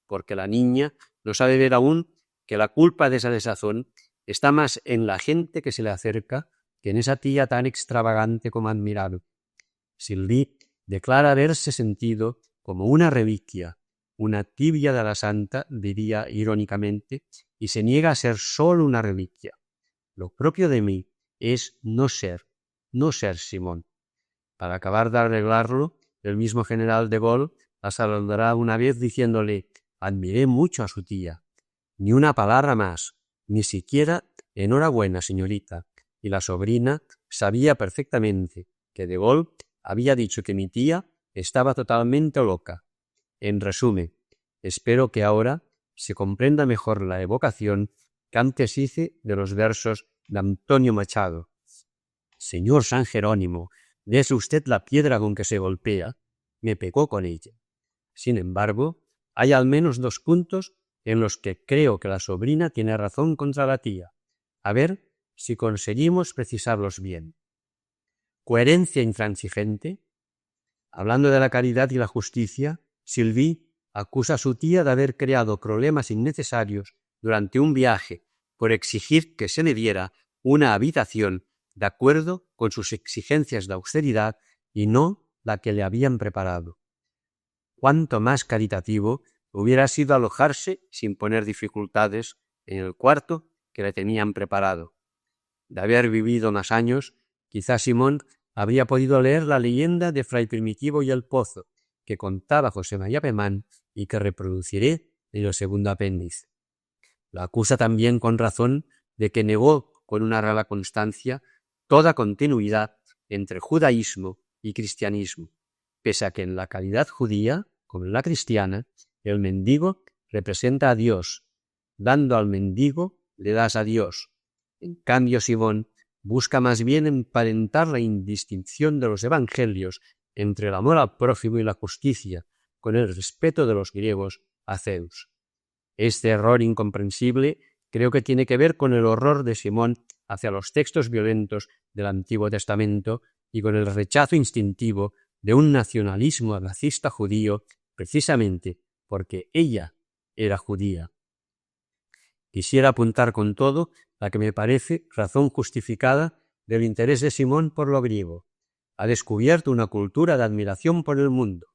[SPEAKER 1] porque la niña no sabe ver aún que la culpa de esa desazón está más en la gente que se le acerca que en esa tía tan extravagante como admirable. Sylvie declara haberse sentido como una reliquia, una tibia de la santa, diría irónicamente, y se niega a ser solo una reliquia. Lo propio de mí es no ser Simón. Para acabar de arreglarlo, el mismo general de Gaulle la saludará una vez diciéndole: admiré mucho a su tía. Ni una palabra más, ni siquiera enhorabuena, señorita. Y la sobrina sabía perfectamente que de Gaulle había dicho que mi tía estaba totalmente loca. En resumen, espero que ahora se comprenda mejor la evocación que antes hice de los versos de Antonio Machado. Señor San Jerónimo, dese usted la piedra con que se golpea, me pegó con ella. Sin embargo, hay al menos 2 puntos en los que creo que la sobrina tiene razón contra la tía. A ver si conseguimos precisarlos bien. Coherencia intransigente. Hablando de la caridad y la justicia, Sylvie acusa a su tía de haber creado problemas innecesarios durante un viaje por exigir que se le diera una habitación de acuerdo con sus exigencias de austeridad y no la que le habían preparado. Cuánto más caritativo hubiera sido alojarse sin poner dificultades en el cuarto que le tenían preparado. De haber vivido más años, quizá Simón habría podido leer la leyenda de Fray Primitivo y el Pozo, que contaba José María Pemán y que reproduciré en el segundo apéndice. La acusa también con razón de que negó con una rara constancia toda continuidad entre judaísmo y cristianismo, pese a que en la caridad judía, como en la cristiana, el mendigo representa a Dios. Dando al mendigo, le das a Dios. En cambio, Simón busca más bien emparentar la indistinción de los evangelios entre el amor al prójimo y la justicia, con el respeto de los griegos a Zeus. Este error incomprensible creo que tiene que ver con el horror de Simón hacia los textos violentos del Antiguo Testamento y con el rechazo instintivo de un nacionalismo racista judío, precisamente porque ella era judía. Quisiera apuntar con todo la que me parece razón justificada del interés de Simón por lo griego. Ha descubierto una cultura de admiración por el mundo,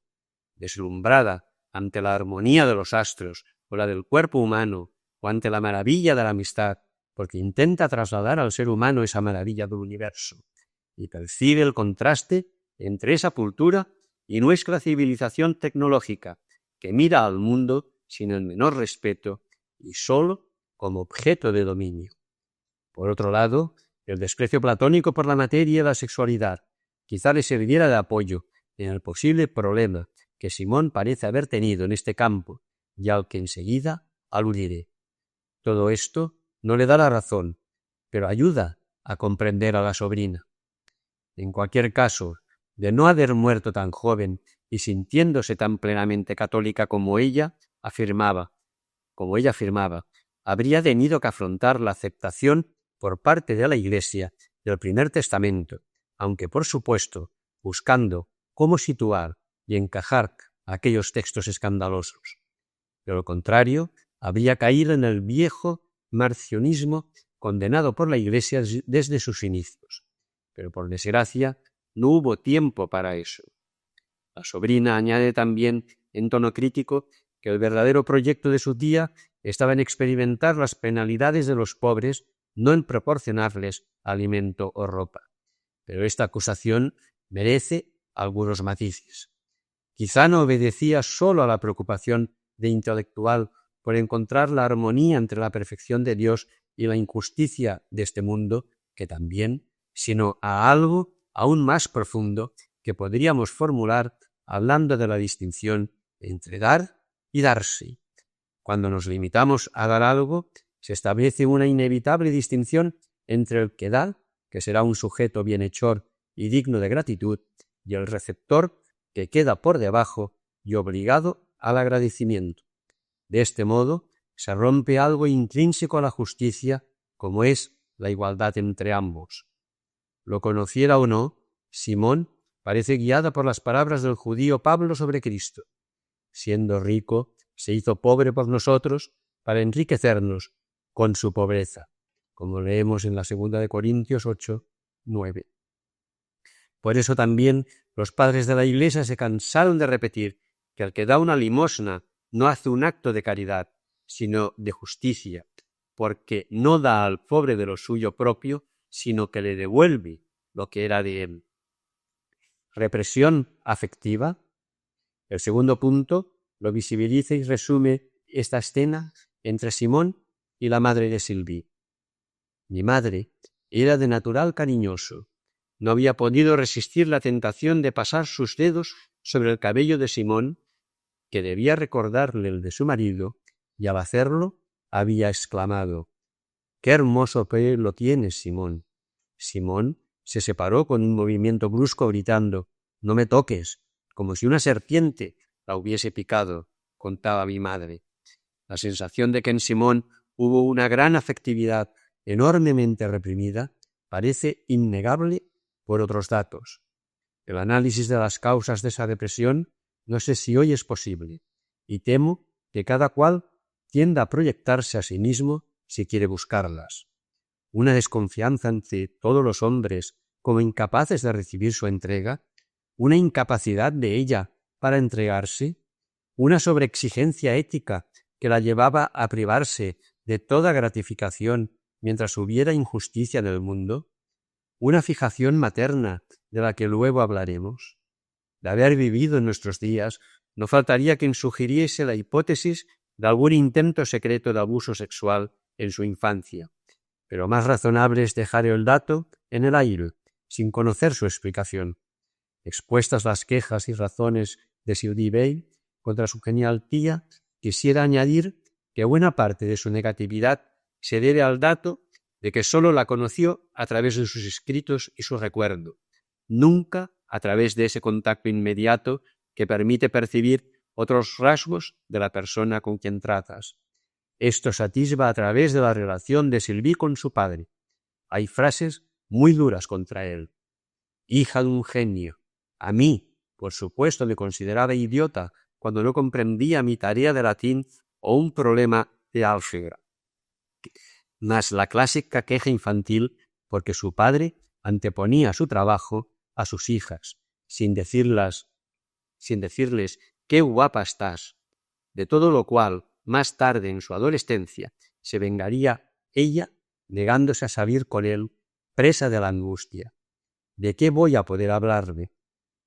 [SPEAKER 1] deslumbrada ante la armonía de los astros o la del cuerpo humano, o ante la maravilla de la amistad, porque intenta trasladar al ser humano esa maravilla del universo, y percibe el contraste entre esa cultura y nuestra civilización tecnológica, que mira al mundo sin el menor respeto y solo como objeto de dominio. Por otro lado, el desprecio platónico por la materia y la sexualidad quizá le sirviera de apoyo en el posible problema que Simón parece haber tenido en este campo y al que enseguida aludiré. Todo esto no le da la razón, pero ayuda a comprender a la sobrina. En cualquier caso, de no haber muerto tan joven y sintiéndose tan plenamente católica como ella afirmaba, habría tenido que afrontar la aceptación por parte de la Iglesia del Primer Testamento, aunque por supuesto buscando cómo situar y encajar aquellos textos escandalosos. De lo contrario, habría caído en el viejo marcionismo condenado por la Iglesia desde sus inicios. Pero por desgracia no hubo tiempo para eso. La sobrina añade también en tono crítico que el verdadero proyecto de su tía estaba en experimentar las penalidades de los pobres, no en proporcionarles alimento o ropa. Pero esta acusación merece algunos matices. Quizá no obedecía solo a la preocupación de intelectual por encontrar la armonía entre la perfección de Dios y la injusticia de este mundo, que también, sino a algo aún más profundo que podríamos formular hablando de la distinción entre dar y darse. Cuando nos limitamos a dar algo, se establece una inevitable distinción entre el que da, que será un sujeto bienhechor y digno de gratitud, y el receptor, que queda por debajo y obligado al agradecimiento. De este modo, se rompe algo intrínseco a la justicia, como es la igualdad entre ambos. Lo conociera o no, Simón parece guiada por las palabras del judío Pablo sobre Cristo. Siendo rico, se hizo pobre por nosotros para enriquecernos con su pobreza, como leemos en la 2 de Corintios 8, 9. Por eso también los padres de la Iglesia se cansaron de repetir que el que da una limosna no hace un acto de caridad, sino de justicia, porque no da al pobre de lo suyo propio, sino que le devuelve lo que era de él. Represión afectiva. El segundo punto lo visibiliza y resume esta escena entre Simón y la madre de Sylvie. Mi madre era de natural cariñoso. No había podido resistir la tentación de pasar sus dedos sobre el cabello de Simón, que debía recordarle el de su marido, y al hacerlo había exclamado: «¡Qué hermoso pelo tienes, Simón!». Simón se separó con un movimiento brusco gritando: «¡No me toques!», como si una serpiente la hubiese picado, contaba mi madre. La sensación de que en Simón hubo una gran afectividad enormemente reprimida parece innegable por otros datos. El análisis de las causas de esa represión no sé si hoy es posible, y temo que cada cual tienda a proyectarse a sí mismo si quiere buscarlas. Una desconfianza ante todos los hombres como incapaces de recibir su entrega, una incapacidad de ella para entregarse, una sobreexigencia ética que la llevaba a privarse de toda gratificación mientras hubiera injusticia en el mundo, una fijación materna de la que luego hablaremos. De haber vivido en nuestros días, no faltaría quien sugiriese la hipótesis de algún intento secreto de abuso sexual en su infancia, pero más razonable es dejar el dato en el aire, sin conocer su explicación. Expuestas las quejas y razones de Sylvie Bey contra su genial tía, quisiera añadir que buena parte de su negatividad se debe al dato de que sólo la conoció a través de sus escritos y su recuerdo, nunca a través de ese contacto inmediato que permite percibir otros rasgos de la persona con quien tratas. Esto se atisba a través de la relación de Sylvie con su padre. Hay frases muy duras contra él. «Hija de un genio. A mí, por supuesto, me consideraba idiota cuando no comprendía mi tarea de latín o un problema de álgebra». Mas la clásica queja infantil porque su padre anteponía su trabajo a sus hijas, sin decirles «qué guapa estás», de todo lo cual, más tarde en su adolescencia, se vengaría ella negándose a salir con él, presa de la angustia. ¿De qué voy a poder hablarme?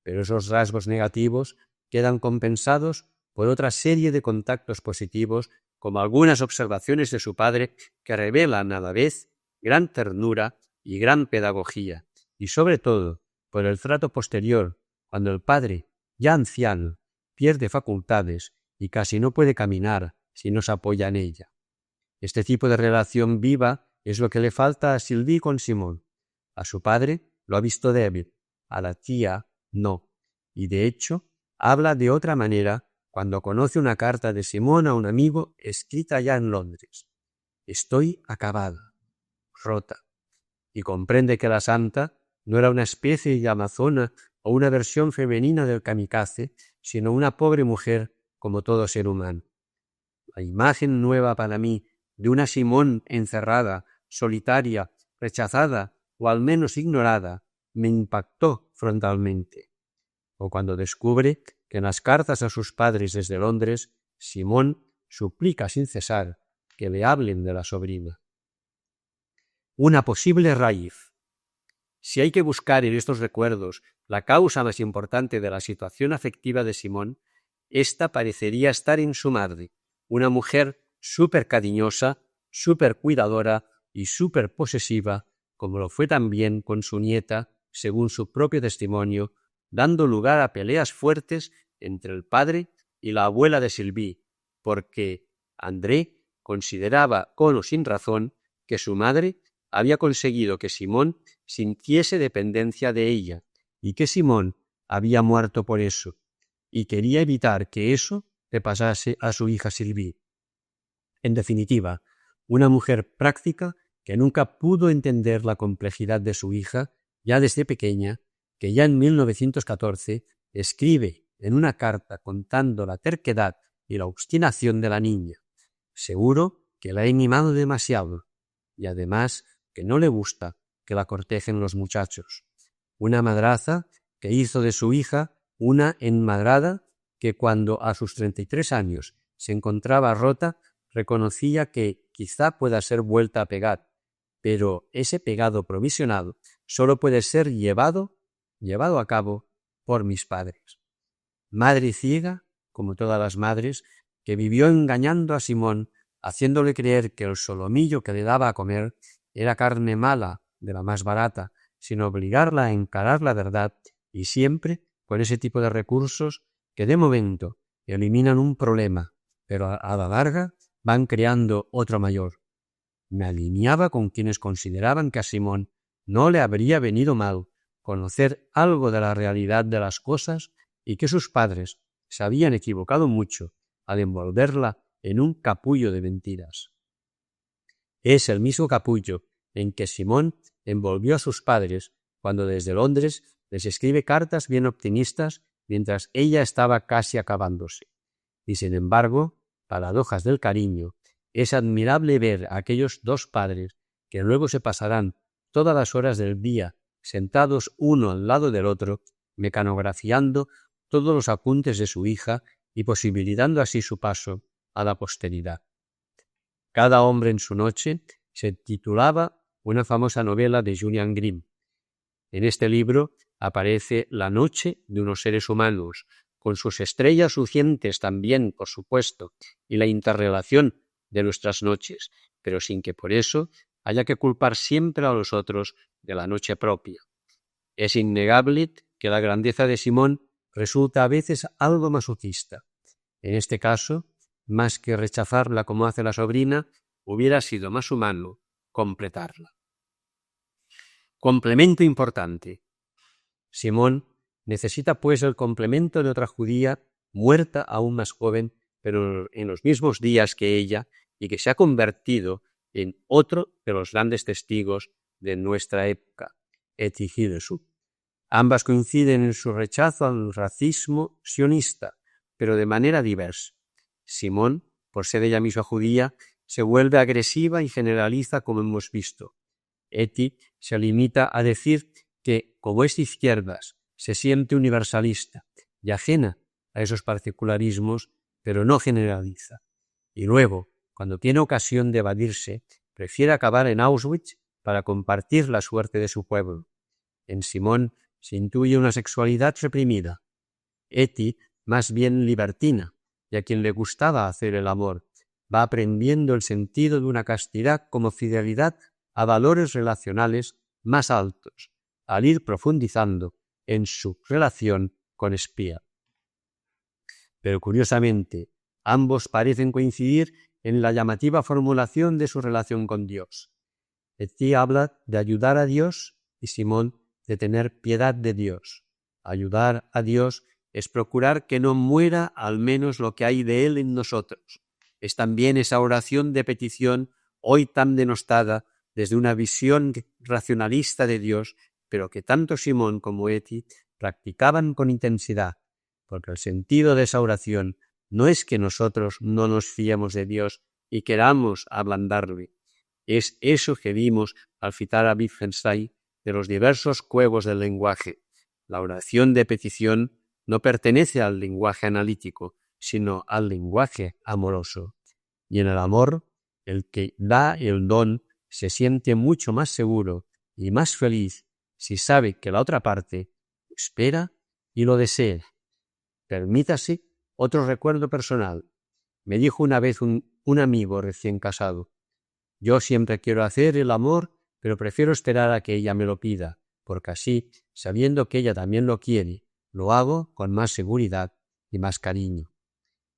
[SPEAKER 1] Pero esos rasgos negativos quedan compensados por otra serie de contactos positivos, como algunas observaciones de su padre que revelan a la vez gran ternura y gran pedagogía, y sobre todo por el trato posterior, cuando el padre, ya anciano, pierde facultades y casi no puede caminar si no se apoya en ella. Este tipo de relación viva es lo que le falta a Sylvie con Simón. A su padre lo ha visto débil, a la tía no, y de hecho habla de otra manera cuando conoce una carta de Simón a un amigo escrita ya en Londres. «Estoy acabada, rota», y comprende que la santa no era una especie de amazona o una versión femenina del kamikaze, sino una pobre mujer como todo ser humano. La imagen nueva para mí de una Simón encerrada, solitaria, rechazada o al menos ignorada, me impactó frontalmente. O cuando descubre que en las cartas a sus padres desde Londres, Simón suplica sin cesar que le hablen de la sobrina. Una posible raíz. Si hay que buscar en estos recuerdos la causa más importante de la situación afectiva de Simón, esta parecería estar en su madre, una mujer súper cariñosa, súper cuidadora y súper posesiva, como lo fue también con su nieta, según su propio testimonio, dando lugar a peleas fuertes entre el padre y la abuela de Sylvie, porque André consideraba, con o sin razón, que su madre había conseguido que Simón sintiese dependencia de ella y que Simón había muerto por eso, y quería evitar que eso le pasase a su hija Sylvie. En definitiva, una mujer práctica que nunca pudo entender la complejidad de su hija ya desde pequeña, que ya en 1914 escribe en una carta contando la terquedad y la obstinación de la niña. Seguro que la he mimado demasiado, y además que no le gusta que la cortejen los muchachos. una madraza que hizo de su hija una enmadrada que cuando a sus 33 años se encontraba rota, reconocía que quizá pueda ser vuelta a pegar, pero ese pegado provisional solo puede ser llevado a cabo por mis padres. Madre ciega, como todas las madres, que vivió engañando a Simón, haciéndole creer que el solomillo que le daba a comer era carne mala, de la más barata, sin obligarla a encarar la verdad, y siempre con ese tipo de recursos que de momento eliminan un problema, pero a la larga van creando otro mayor. Me alineaba con quienes consideraban que a Simón no le habría venido mal conocer algo de la realidad de las cosas y que sus padres se habían equivocado mucho al envolverla en un capullo de mentiras. Es el mismo capullo en que Simón envolvió a sus padres cuando desde Londres les escribe cartas bien optimistas mientras ella estaba casi acabándose. Y sin embargo, paradojas del cariño, es admirable ver a aquellos dos padres que luego se pasarán todas las horas del día sentados uno al lado del otro, mecanografiando todos los apuntes de su hija y posibilitando así su paso a la posteridad. Cada hombre en su noche se titulaba una famosa novela de Julian Grimm. En este libro aparece la noche de unos seres humanos, con sus estrellas lucientes también, por supuesto, y la interrelación de nuestras noches, pero sin que por eso haya que culpar siempre a los otros de la noche propia. Es innegable que la grandeza de Simón resulta a veces algo masoquista. En este caso, más que rechazarla como hace la sobrina, hubiera sido más humano completarla. Complemento importante. Simón necesita pues el complemento de otra judía muerta aún más joven, pero en los mismos días que ella, y que se ha convertido en otro de los grandes testigos de nuestra época, Etty Hillesum. Ambas coinciden en su rechazo al racismo sionista, pero de manera diversa. Simón, por ser ella misma judía, se vuelve agresiva y generaliza como hemos visto. Etty se limita a decir que, como es de izquierdas, se siente universalista y ajena a esos particularismos, pero no generaliza. Y luego, cuando tiene ocasión de evadirse, prefiere acabar en Auschwitz para compartir la suerte de su pueblo. En Simón se intuye una sexualidad reprimida. Etty, más bien libertina, y a quien le gustaba hacer el amor, va aprendiendo el sentido de una castidad como fidelidad a valores relacionales más altos, al ir profundizando en su relación con Speer. Pero curiosamente, ambos parecen coincidir en la llamativa formulación de su relación con Dios. Etty habla de ayudar a Dios y Simón de tener piedad de Dios. Ayudar a Dios es procurar que no muera al menos lo que hay de Él en nosotros. Es también esa oración de petición hoy tan denostada desde una visión racionalista de Dios, pero que tanto Simón como Etty practicaban con intensidad, porque el sentido de esa oración no es que nosotros no nos fiemos de Dios y queramos ablandarle. Es eso que vimos al citar a Wittgenstein de los diversos juegos del lenguaje. La oración de petición no pertenece al lenguaje analítico, sino al lenguaje amoroso. Y en el amor, el que da el don se siente mucho más seguro y más feliz si sabe que la otra parte espera y lo desea. Permítase otro recuerdo personal. Me dijo una vez un amigo recién casado: yo siempre quiero hacer el amor, pero prefiero esperar a que ella me lo pida, porque así, sabiendo que ella también lo quiere, lo hago con más seguridad y más cariño.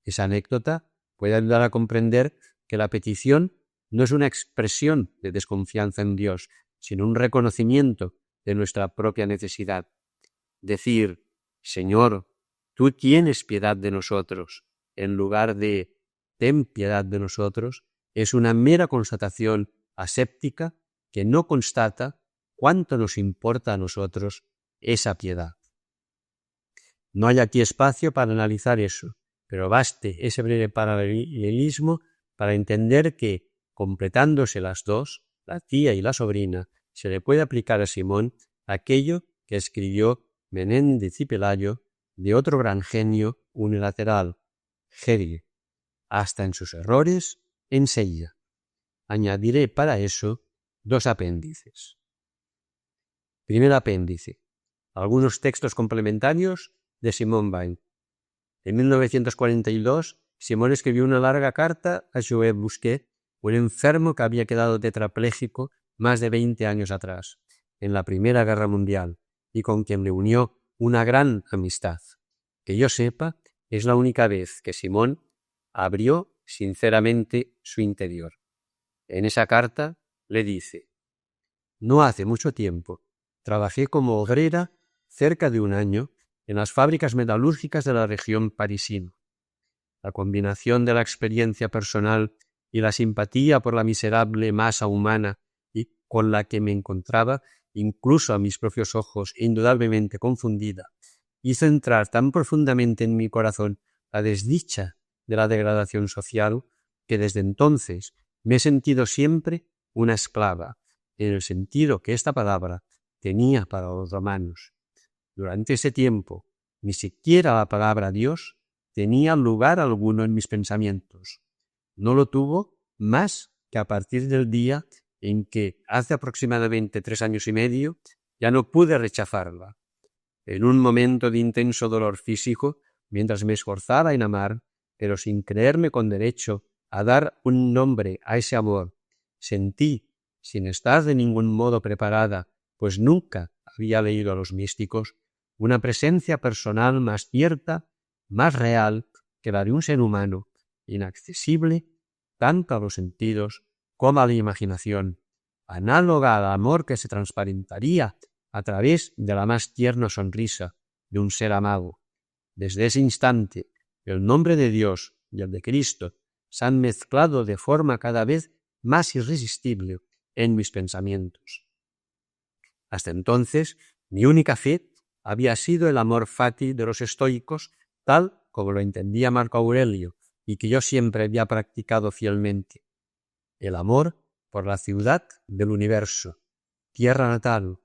[SPEAKER 1] Esa anécdota puede ayudar a comprender que la petición no es una expresión de desconfianza en Dios, sino un reconocimiento de nuestra propia necesidad. Decir: Señor, tú tienes piedad de nosotros, en lugar de ten piedad de nosotros, es una mera constatación aséptica que no constata cuánto nos importa a nosotros esa piedad. No hay aquí espacio para analizar eso, pero baste ese breve paralelismo para entender que, completándose las dos, la tía y la sobrina, se le puede aplicar a Simón aquello que escribió Menéndez y Pelayo de otro gran genio unilateral, Hegel. Hasta en sus errores enseña. Añadiré para eso 2 apéndices. Primer apéndice. Algunos textos complementarios de Simone Weil. En 1942, Simone escribió una larga carta a Joël Bousquet, un enfermo que había quedado tetrapléjico más de 20 años atrás, en la Primera Guerra Mundial, y con quien le unió una gran amistad. Que yo sepa, es la única vez que Simone abrió sinceramente su interior. En esa carta le dice: no hace mucho tiempo trabajé como obrera cerca de un año en las fábricas metalúrgicas de la región parisina. La combinación de la experiencia personal y la simpatía por la miserable masa humana y con la que me encontraba, incluso a mis propios ojos indudablemente confundida, hizo entrar tan profundamente en mi corazón la desdicha de la degradación social que desde entonces me he sentido siempre una esclava, en el sentido que esta palabra tenía para los romanos. Durante ese tiempo, ni siquiera la palabra Dios tenía lugar alguno en mis pensamientos. No lo tuvo más que a partir del día en que, hace aproximadamente 3 años y medio, ya no pude rechazarla. En un momento de intenso dolor físico, mientras me esforzaba en amar, pero sin creerme con derecho a dar un nombre a ese amor, sentí, sin estar de ningún modo preparada, pues nunca había leído a los místicos, una presencia personal más cierta, más real que la de un ser humano, inaccesible tanto a los sentidos como a la imaginación, análoga al amor que se transparentaría a través de la más tierna sonrisa de un ser amado. Desde ese instante, el nombre de Dios y el de Cristo se han mezclado de forma cada vez más irresistible en mis pensamientos. Hasta entonces, mi única fe había sido el amor fati de los estoicos, tal como lo entendía Marco Aurelio y que yo siempre había practicado fielmente. El amor por la ciudad del universo, tierra natal,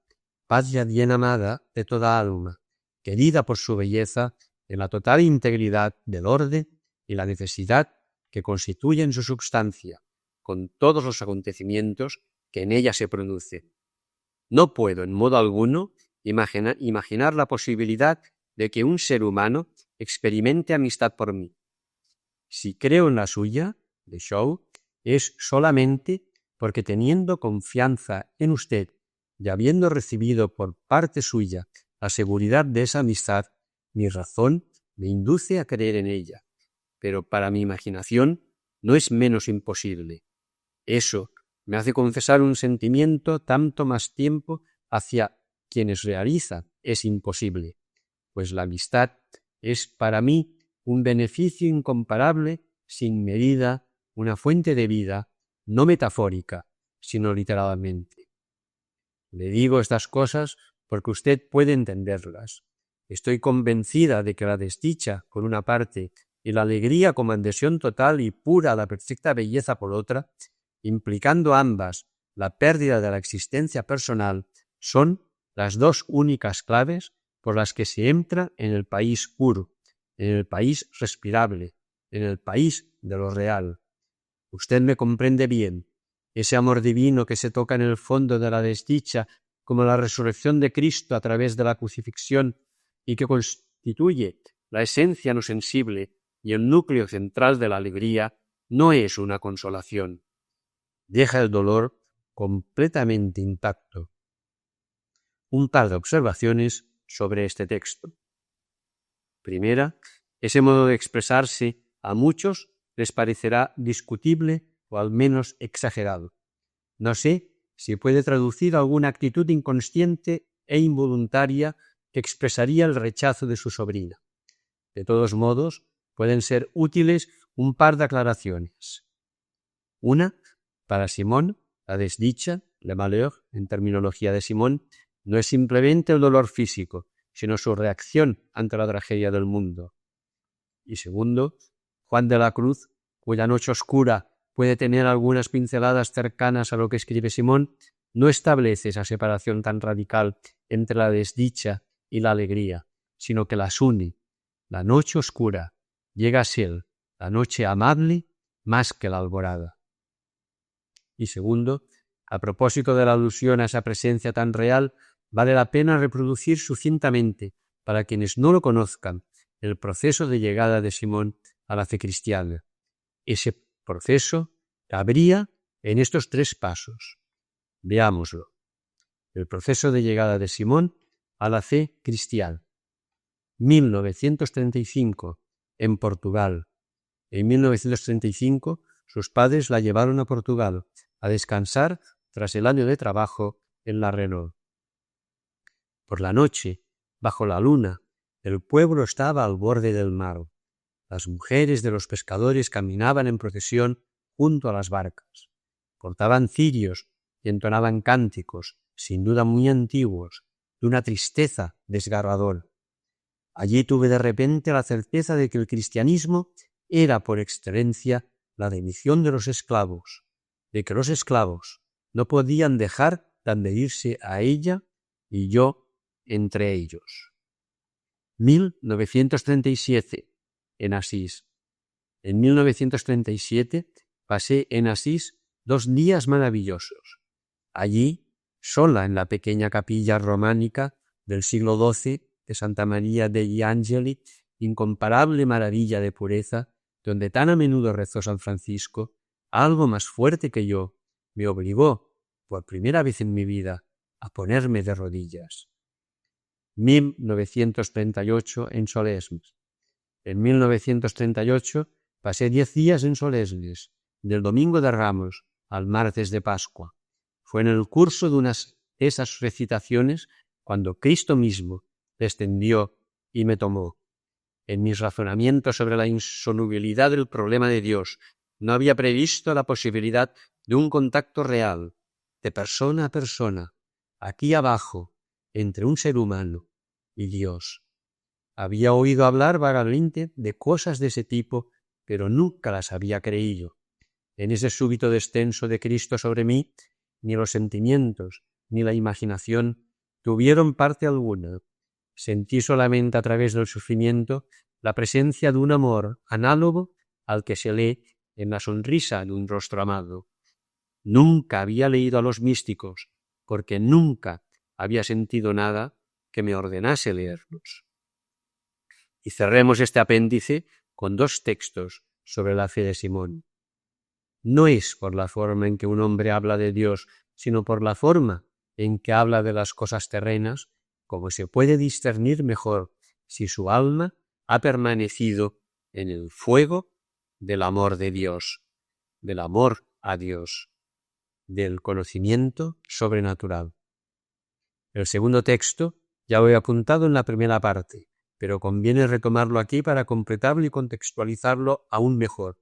[SPEAKER 1] patria bien amada de toda alma, querida por su belleza en la total integridad del orden y la necesidad que constituyen su substancia, con todos los acontecimientos que en ella se producen. No puedo en modo alguno imaginar la posibilidad de que un ser humano experimente amistad por mí. Si creo en la suya, de Shaw, es solamente porque teniendo confianza en usted y habiendo recibido por parte suya la seguridad de esa amistad, mi razón me induce a creer en ella. Pero para mi imaginación no es menos imposible. Eso me hace confesar un sentimiento tanto más tiempo hacia quienes realizan es imposible, pues la amistad es para mí un beneficio incomparable, sin medida, una fuente de vida, no metafórica, sino literalmente. Le digo estas cosas porque usted puede entenderlas. Estoy convencida de que la desdicha, por una parte, y la alegría como adhesión total y pura a la perfecta belleza por otra, implicando ambas la pérdida de la existencia personal, son las 2 únicas claves por las que se entra en el país puro, en el país respirable, en el país de lo real. Usted me comprende bien. Ese amor divino que se toca en el fondo de la desdicha como la resurrección de Cristo a través de la crucifixión y que constituye la esencia no sensible y el núcleo central de la alegría, no es una consolación. Deja el dolor completamente intacto. Un par de observaciones sobre este texto. Primera, ese modo de expresarse a muchos les parecerá discutible o al menos exagerado. No sé si puede traducir alguna actitud inconsciente e involuntaria que expresaría el rechazo de su sobrina. De todos modos, pueden ser útiles un par de aclaraciones. Una, para Simone, la desdicha, le malheur, en terminología de Simone, no es simplemente el dolor físico, sino su reacción ante la tragedia del mundo. Y segundo, Juan de la Cruz, cuya noche oscura puede tener algunas pinceladas cercanas a lo que escribe Simone, no establece esa separación tan radical entre la desdicha y la alegría, sino que las une. La noche oscura llega a ser la noche amable más que la alborada. Y segundo, a propósito de la alusión a esa presencia tan real, vale la pena reproducir sucintamente, para quienes no lo conozcan, el proceso de llegada de Simón a la fe cristiana. Ese proceso cabría en estos 3 pasos. Veámoslo. El proceso de llegada de Simón a la fe cristiana. 1935, en Portugal. En 1935, sus padres la llevaron a Portugal a descansar tras el año de trabajo en la Renault. Por la noche, bajo la luna, el pueblo estaba al borde del mar. Las mujeres de los pescadores caminaban en procesión junto a las barcas. Portaban cirios y entonaban cánticos, sin duda muy antiguos, de una tristeza desgarradora. Allí tuve de repente la certeza de que el cristianismo era por excelencia la remisión de los esclavos, de que los esclavos no podían dejar de adherirse a ella y yo entre ellos. 1937, en Asís. En 1937 pasé en Asís 2 días maravillosos. Allí, sola en la pequeña capilla románica del siglo XII de Santa María degli Angeli, incomparable maravilla de pureza, donde tan a menudo rezó San Francisco, algo más fuerte que yo me obligó, por primera vez en mi vida, a ponerme de rodillas. 1938 en Solesmes. En 1938 pasé 10 días en Solesmes, del Domingo de Ramos al martes de Pascua. Fue en el curso de unas de esas recitaciones cuando Cristo mismo descendió y me tomó. En mis razonamientos sobre la insolubilidad del problema de Dios no había previsto la posibilidad de un contacto real, de persona a persona, aquí abajo, entre un ser humano y Dios. Había oído hablar vagamente de cosas de ese tipo, pero nunca las había creído. En ese súbito descenso de Cristo sobre mí, ni los sentimientos ni la imaginación tuvieron parte alguna. Sentí solamente a través del sufrimiento la presencia de un amor análogo al que se lee en la sonrisa de un rostro amado. Nunca había leído a los místicos, porque nunca había sentido nada que me ordenase leerlos. Y cerremos este apéndice con 2 textos sobre la fe de Simón. No es por la forma en que un hombre habla de Dios, sino por la forma en que habla de las cosas terrenas, como se puede discernir mejor si su alma ha permanecido en el fuego del amor de Dios, del amor a Dios, del conocimiento sobrenatural. El segundo texto ya lo he apuntado en la primera parte, pero conviene retomarlo aquí para completarlo y contextualizarlo aún mejor.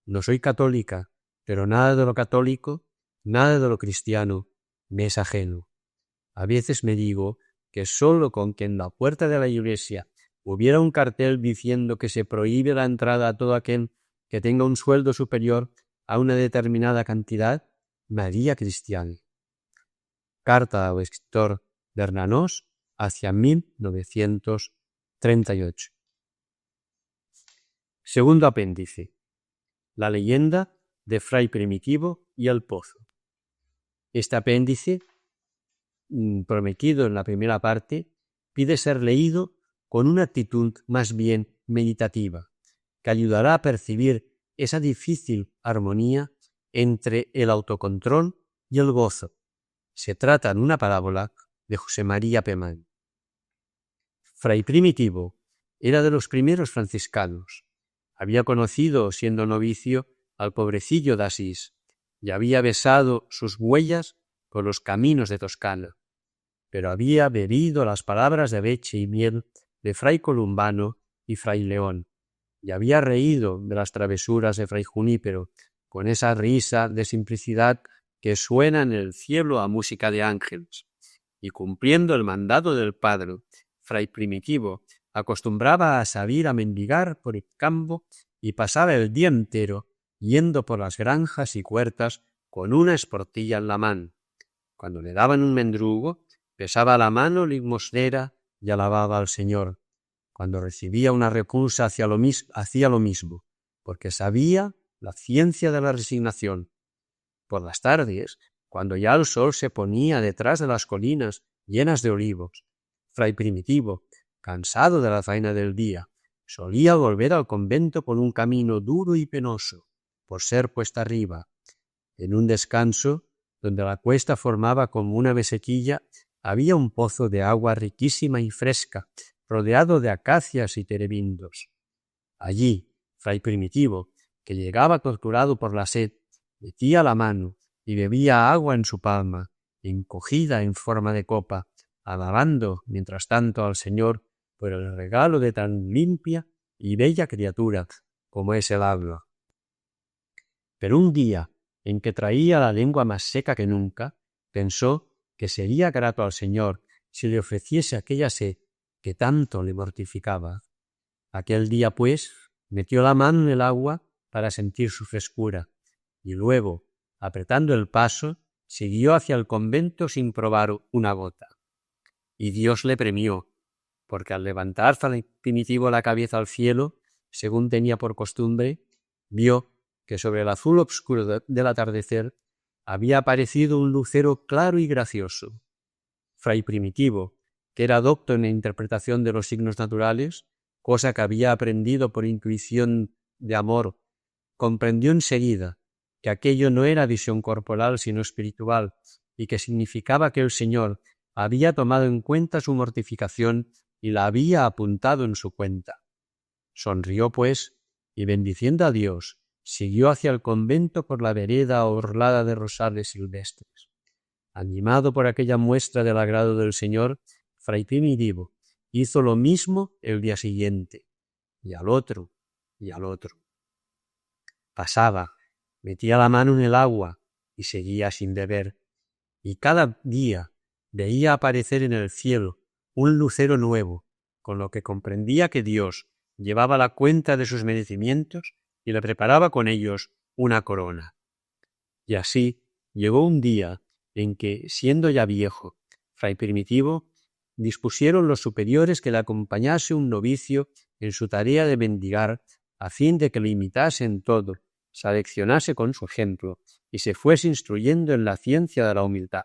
[SPEAKER 1] No soy católica, pero nada de lo católico, nada de lo cristiano me es ajeno. A veces me digo que sólo con que en la puerta de la iglesia hubiera un cartel diciendo que se prohíbe la entrada a todo aquel que tenga un sueldo superior a una determinada cantidad, me haría cristiano. Carta al escritor Bernanos hacia 1938. Segundo apéndice. La leyenda de Fray Primitivo y el Pozo. Este apéndice, prometido en la primera parte, pide ser leído con una actitud más bien meditativa, que ayudará a percibir esa difícil armonía entre el autocontrol y el gozo. Se trata de una parábola de José María Pemán. Fray Primitivo era de los primeros franciscanos. Había conocido, siendo novicio, al pobrecillo de Asís y había besado sus huellas por los caminos de Toscana, pero había bebido las palabras de leche y miel de Fray Columbano y Fray León, y había reído de las travesuras de Fray Junípero, con esa risa de simplicidad que suena en el cielo a música de ángeles, y cumpliendo el mandato del padre, Fray Primitivo acostumbraba a salir a mendigar por el campo y pasaba el día entero yendo por las granjas y huertas con una esportilla en la mano, Cuando le daban un mendrugo, besaba la mano limosnera y alababa al Señor. Cuando recibía una repulsa hacía lo mismo, porque sabía la ciencia de la resignación. Por las tardes, cuando ya el sol se ponía detrás de las colinas llenas de olivos, Fray Primitivo, cansado de la faena del día, solía volver al convento por un camino duro y penoso, por ser cuesta arriba. En un descanso, donde la cuesta formaba como una mesequilla, había un pozo de agua riquísima y fresca, rodeado de acacias y terebindos. Allí, Fray Primitivo, que llegaba torturado por la sed, metía la mano y bebía agua en su palma, encogida en forma de copa, alabando, mientras tanto, al Señor por el regalo de tan limpia y bella criatura como es el agua. Pero un día, en que traía la lengua más seca que nunca, pensó que sería grato al Señor si le ofreciese aquella sed que tanto le mortificaba. Aquel día, pues, metió la mano en el agua para sentir su frescura, y luego, apretando el paso, siguió hacia el convento sin probar una gota. Y Dios le premió, porque al levantar Fray Primitivo la cabeza al cielo, según tenía por costumbre, vio que sobre el azul obscuro del atardecer había aparecido un lucero claro y gracioso. Fray Primitivo, que era docto en la interpretación de los signos naturales, cosa que había aprendido por intuición de amor, comprendió enseguida que aquello no era visión corporal sino espiritual y que significaba que el Señor había tomado en cuenta su mortificación y la había apuntado en su cuenta. Sonrió, pues, y bendiciendo a Dios, siguió hacia el convento por la vereda orlada de rosales silvestres. Animado por aquella muestra del agrado del Señor, Fray Primitivo hizo lo mismo el día siguiente, y al otro, y al otro. Pasaba, metía la mano en el agua y seguía sin beber, y cada día veía aparecer en el cielo un lucero nuevo, con lo que comprendía que Dios llevaba la cuenta de sus merecimientos y le preparaba con ellos una corona. Y así llegó un día en que, siendo ya viejo, Fray Primitivo dispusieron los superiores que le acompañase un novicio en su tarea de mendigar, a fin de que le imitase en todo, se aleccionase con su ejemplo y se fuese instruyendo en la ciencia de la humildad.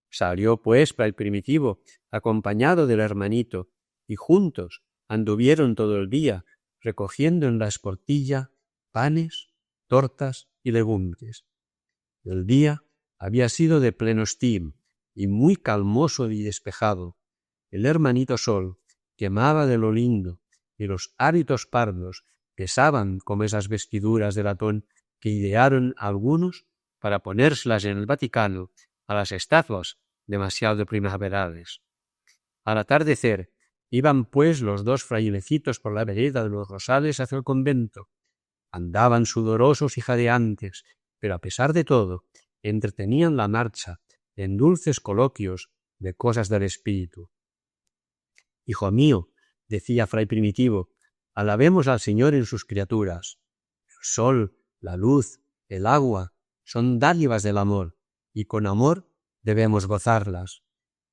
[SPEAKER 1] Salió, pues, Fray Primitivo, acompañado del hermanito, y juntos anduvieron todo el día, recogiendo en la esportilla panes, tortas y legumbres. El día había sido de pleno estío y muy calmoso y despejado. El hermanito sol quemaba de lo lindo, y los hábitos pardos pesaban como esas vestiduras de latón que idearon algunos para ponérselas en el Vaticano a las estatuas demasiado primaverales. Al atardecer iban, pues, los dos frailecitos por la vereda de los rosales hacia el convento. Andaban sudorosos y jadeantes, pero a pesar de todo, entretenían la marcha en dulces coloquios de cosas del espíritu. «Hijo mío», decía Fray Primitivo, «alabemos al Señor en sus criaturas. El sol, la luz, el agua, son dádivas del amor, y con amor debemos gozarlas».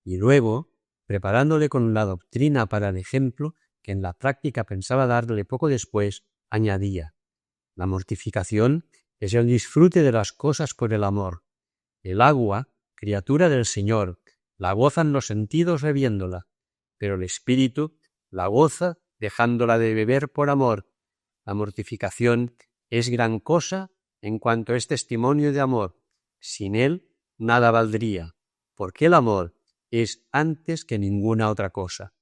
[SPEAKER 1] Y luego, preparándole con la doctrina para el ejemplo que en la práctica pensaba darle poco después, añadía: «La mortificación es el disfrute de las cosas por el amor. El agua, criatura del Señor, la gozan los sentidos bebiéndola, pero el espíritu la goza dejándola de beber por amor. La mortificación es gran cosa en cuanto es testimonio de amor. Sin él nada valdría, porque el amor es antes que ninguna otra cosa.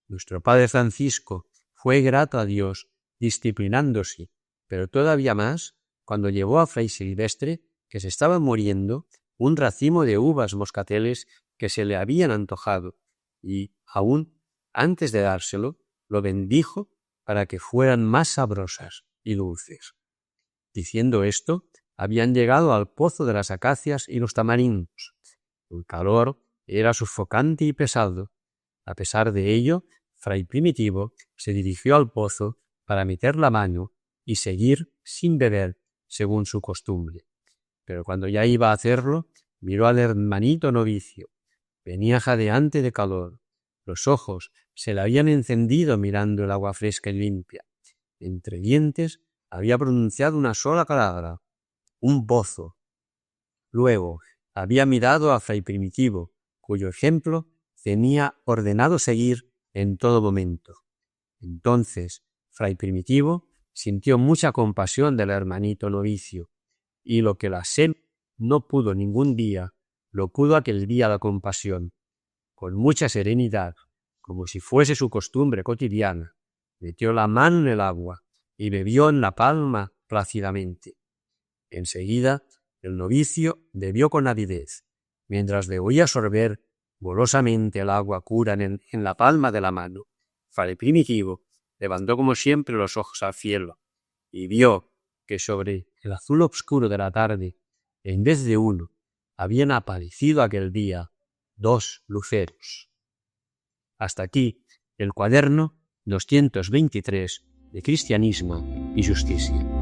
[SPEAKER 1] Nuestro Padre Francisco fue grato a Dios, disciplinándose, pero todavía más cuando llevó a Fray Silvestre, que se estaba muriendo, un racimo de uvas moscateles que se le habían antojado, y, aún antes de dárselo, lo bendijo para que fueran más sabrosas y dulces. Diciendo esto, habían llegado al pozo de las acacias y los tamarindos. El calor era sofocante y pesado. A pesar de ello, Fray Primitivo se dirigió al pozo para meter la mano y seguir sin beber, según su costumbre. Pero cuando ya iba a hacerlo, miró al hermanito novicio. Venía jadeante de calor. Los ojos se le habían encendido mirando el agua fresca y limpia. Entre dientes había pronunciado una sola palabra: un pozo. Luego había mirado a Fray Primitivo, cuyo ejemplo tenía ordenado seguir en todo momento. Entonces Fray Primitivo sintió mucha compasión del hermanito novicio, y lo que la sed no pudo ningún día, lo pudo aquel día la compasión. Con mucha serenidad, como si fuese su costumbre cotidiana, metió la mano en el agua y bebió en la palma plácidamente. Enseguida el novicio bebió con avidez, mientras le oía sorber golosamente el agua cura en la palma de la mano. Fray Primitivo levantó como siempre los ojos al cielo y vio que sobre el azul obscuro de la tarde, en vez de uno, habían aparecido aquel día 2 luceros. Hasta aquí el cuaderno 223 de Cristianismo y Justicia.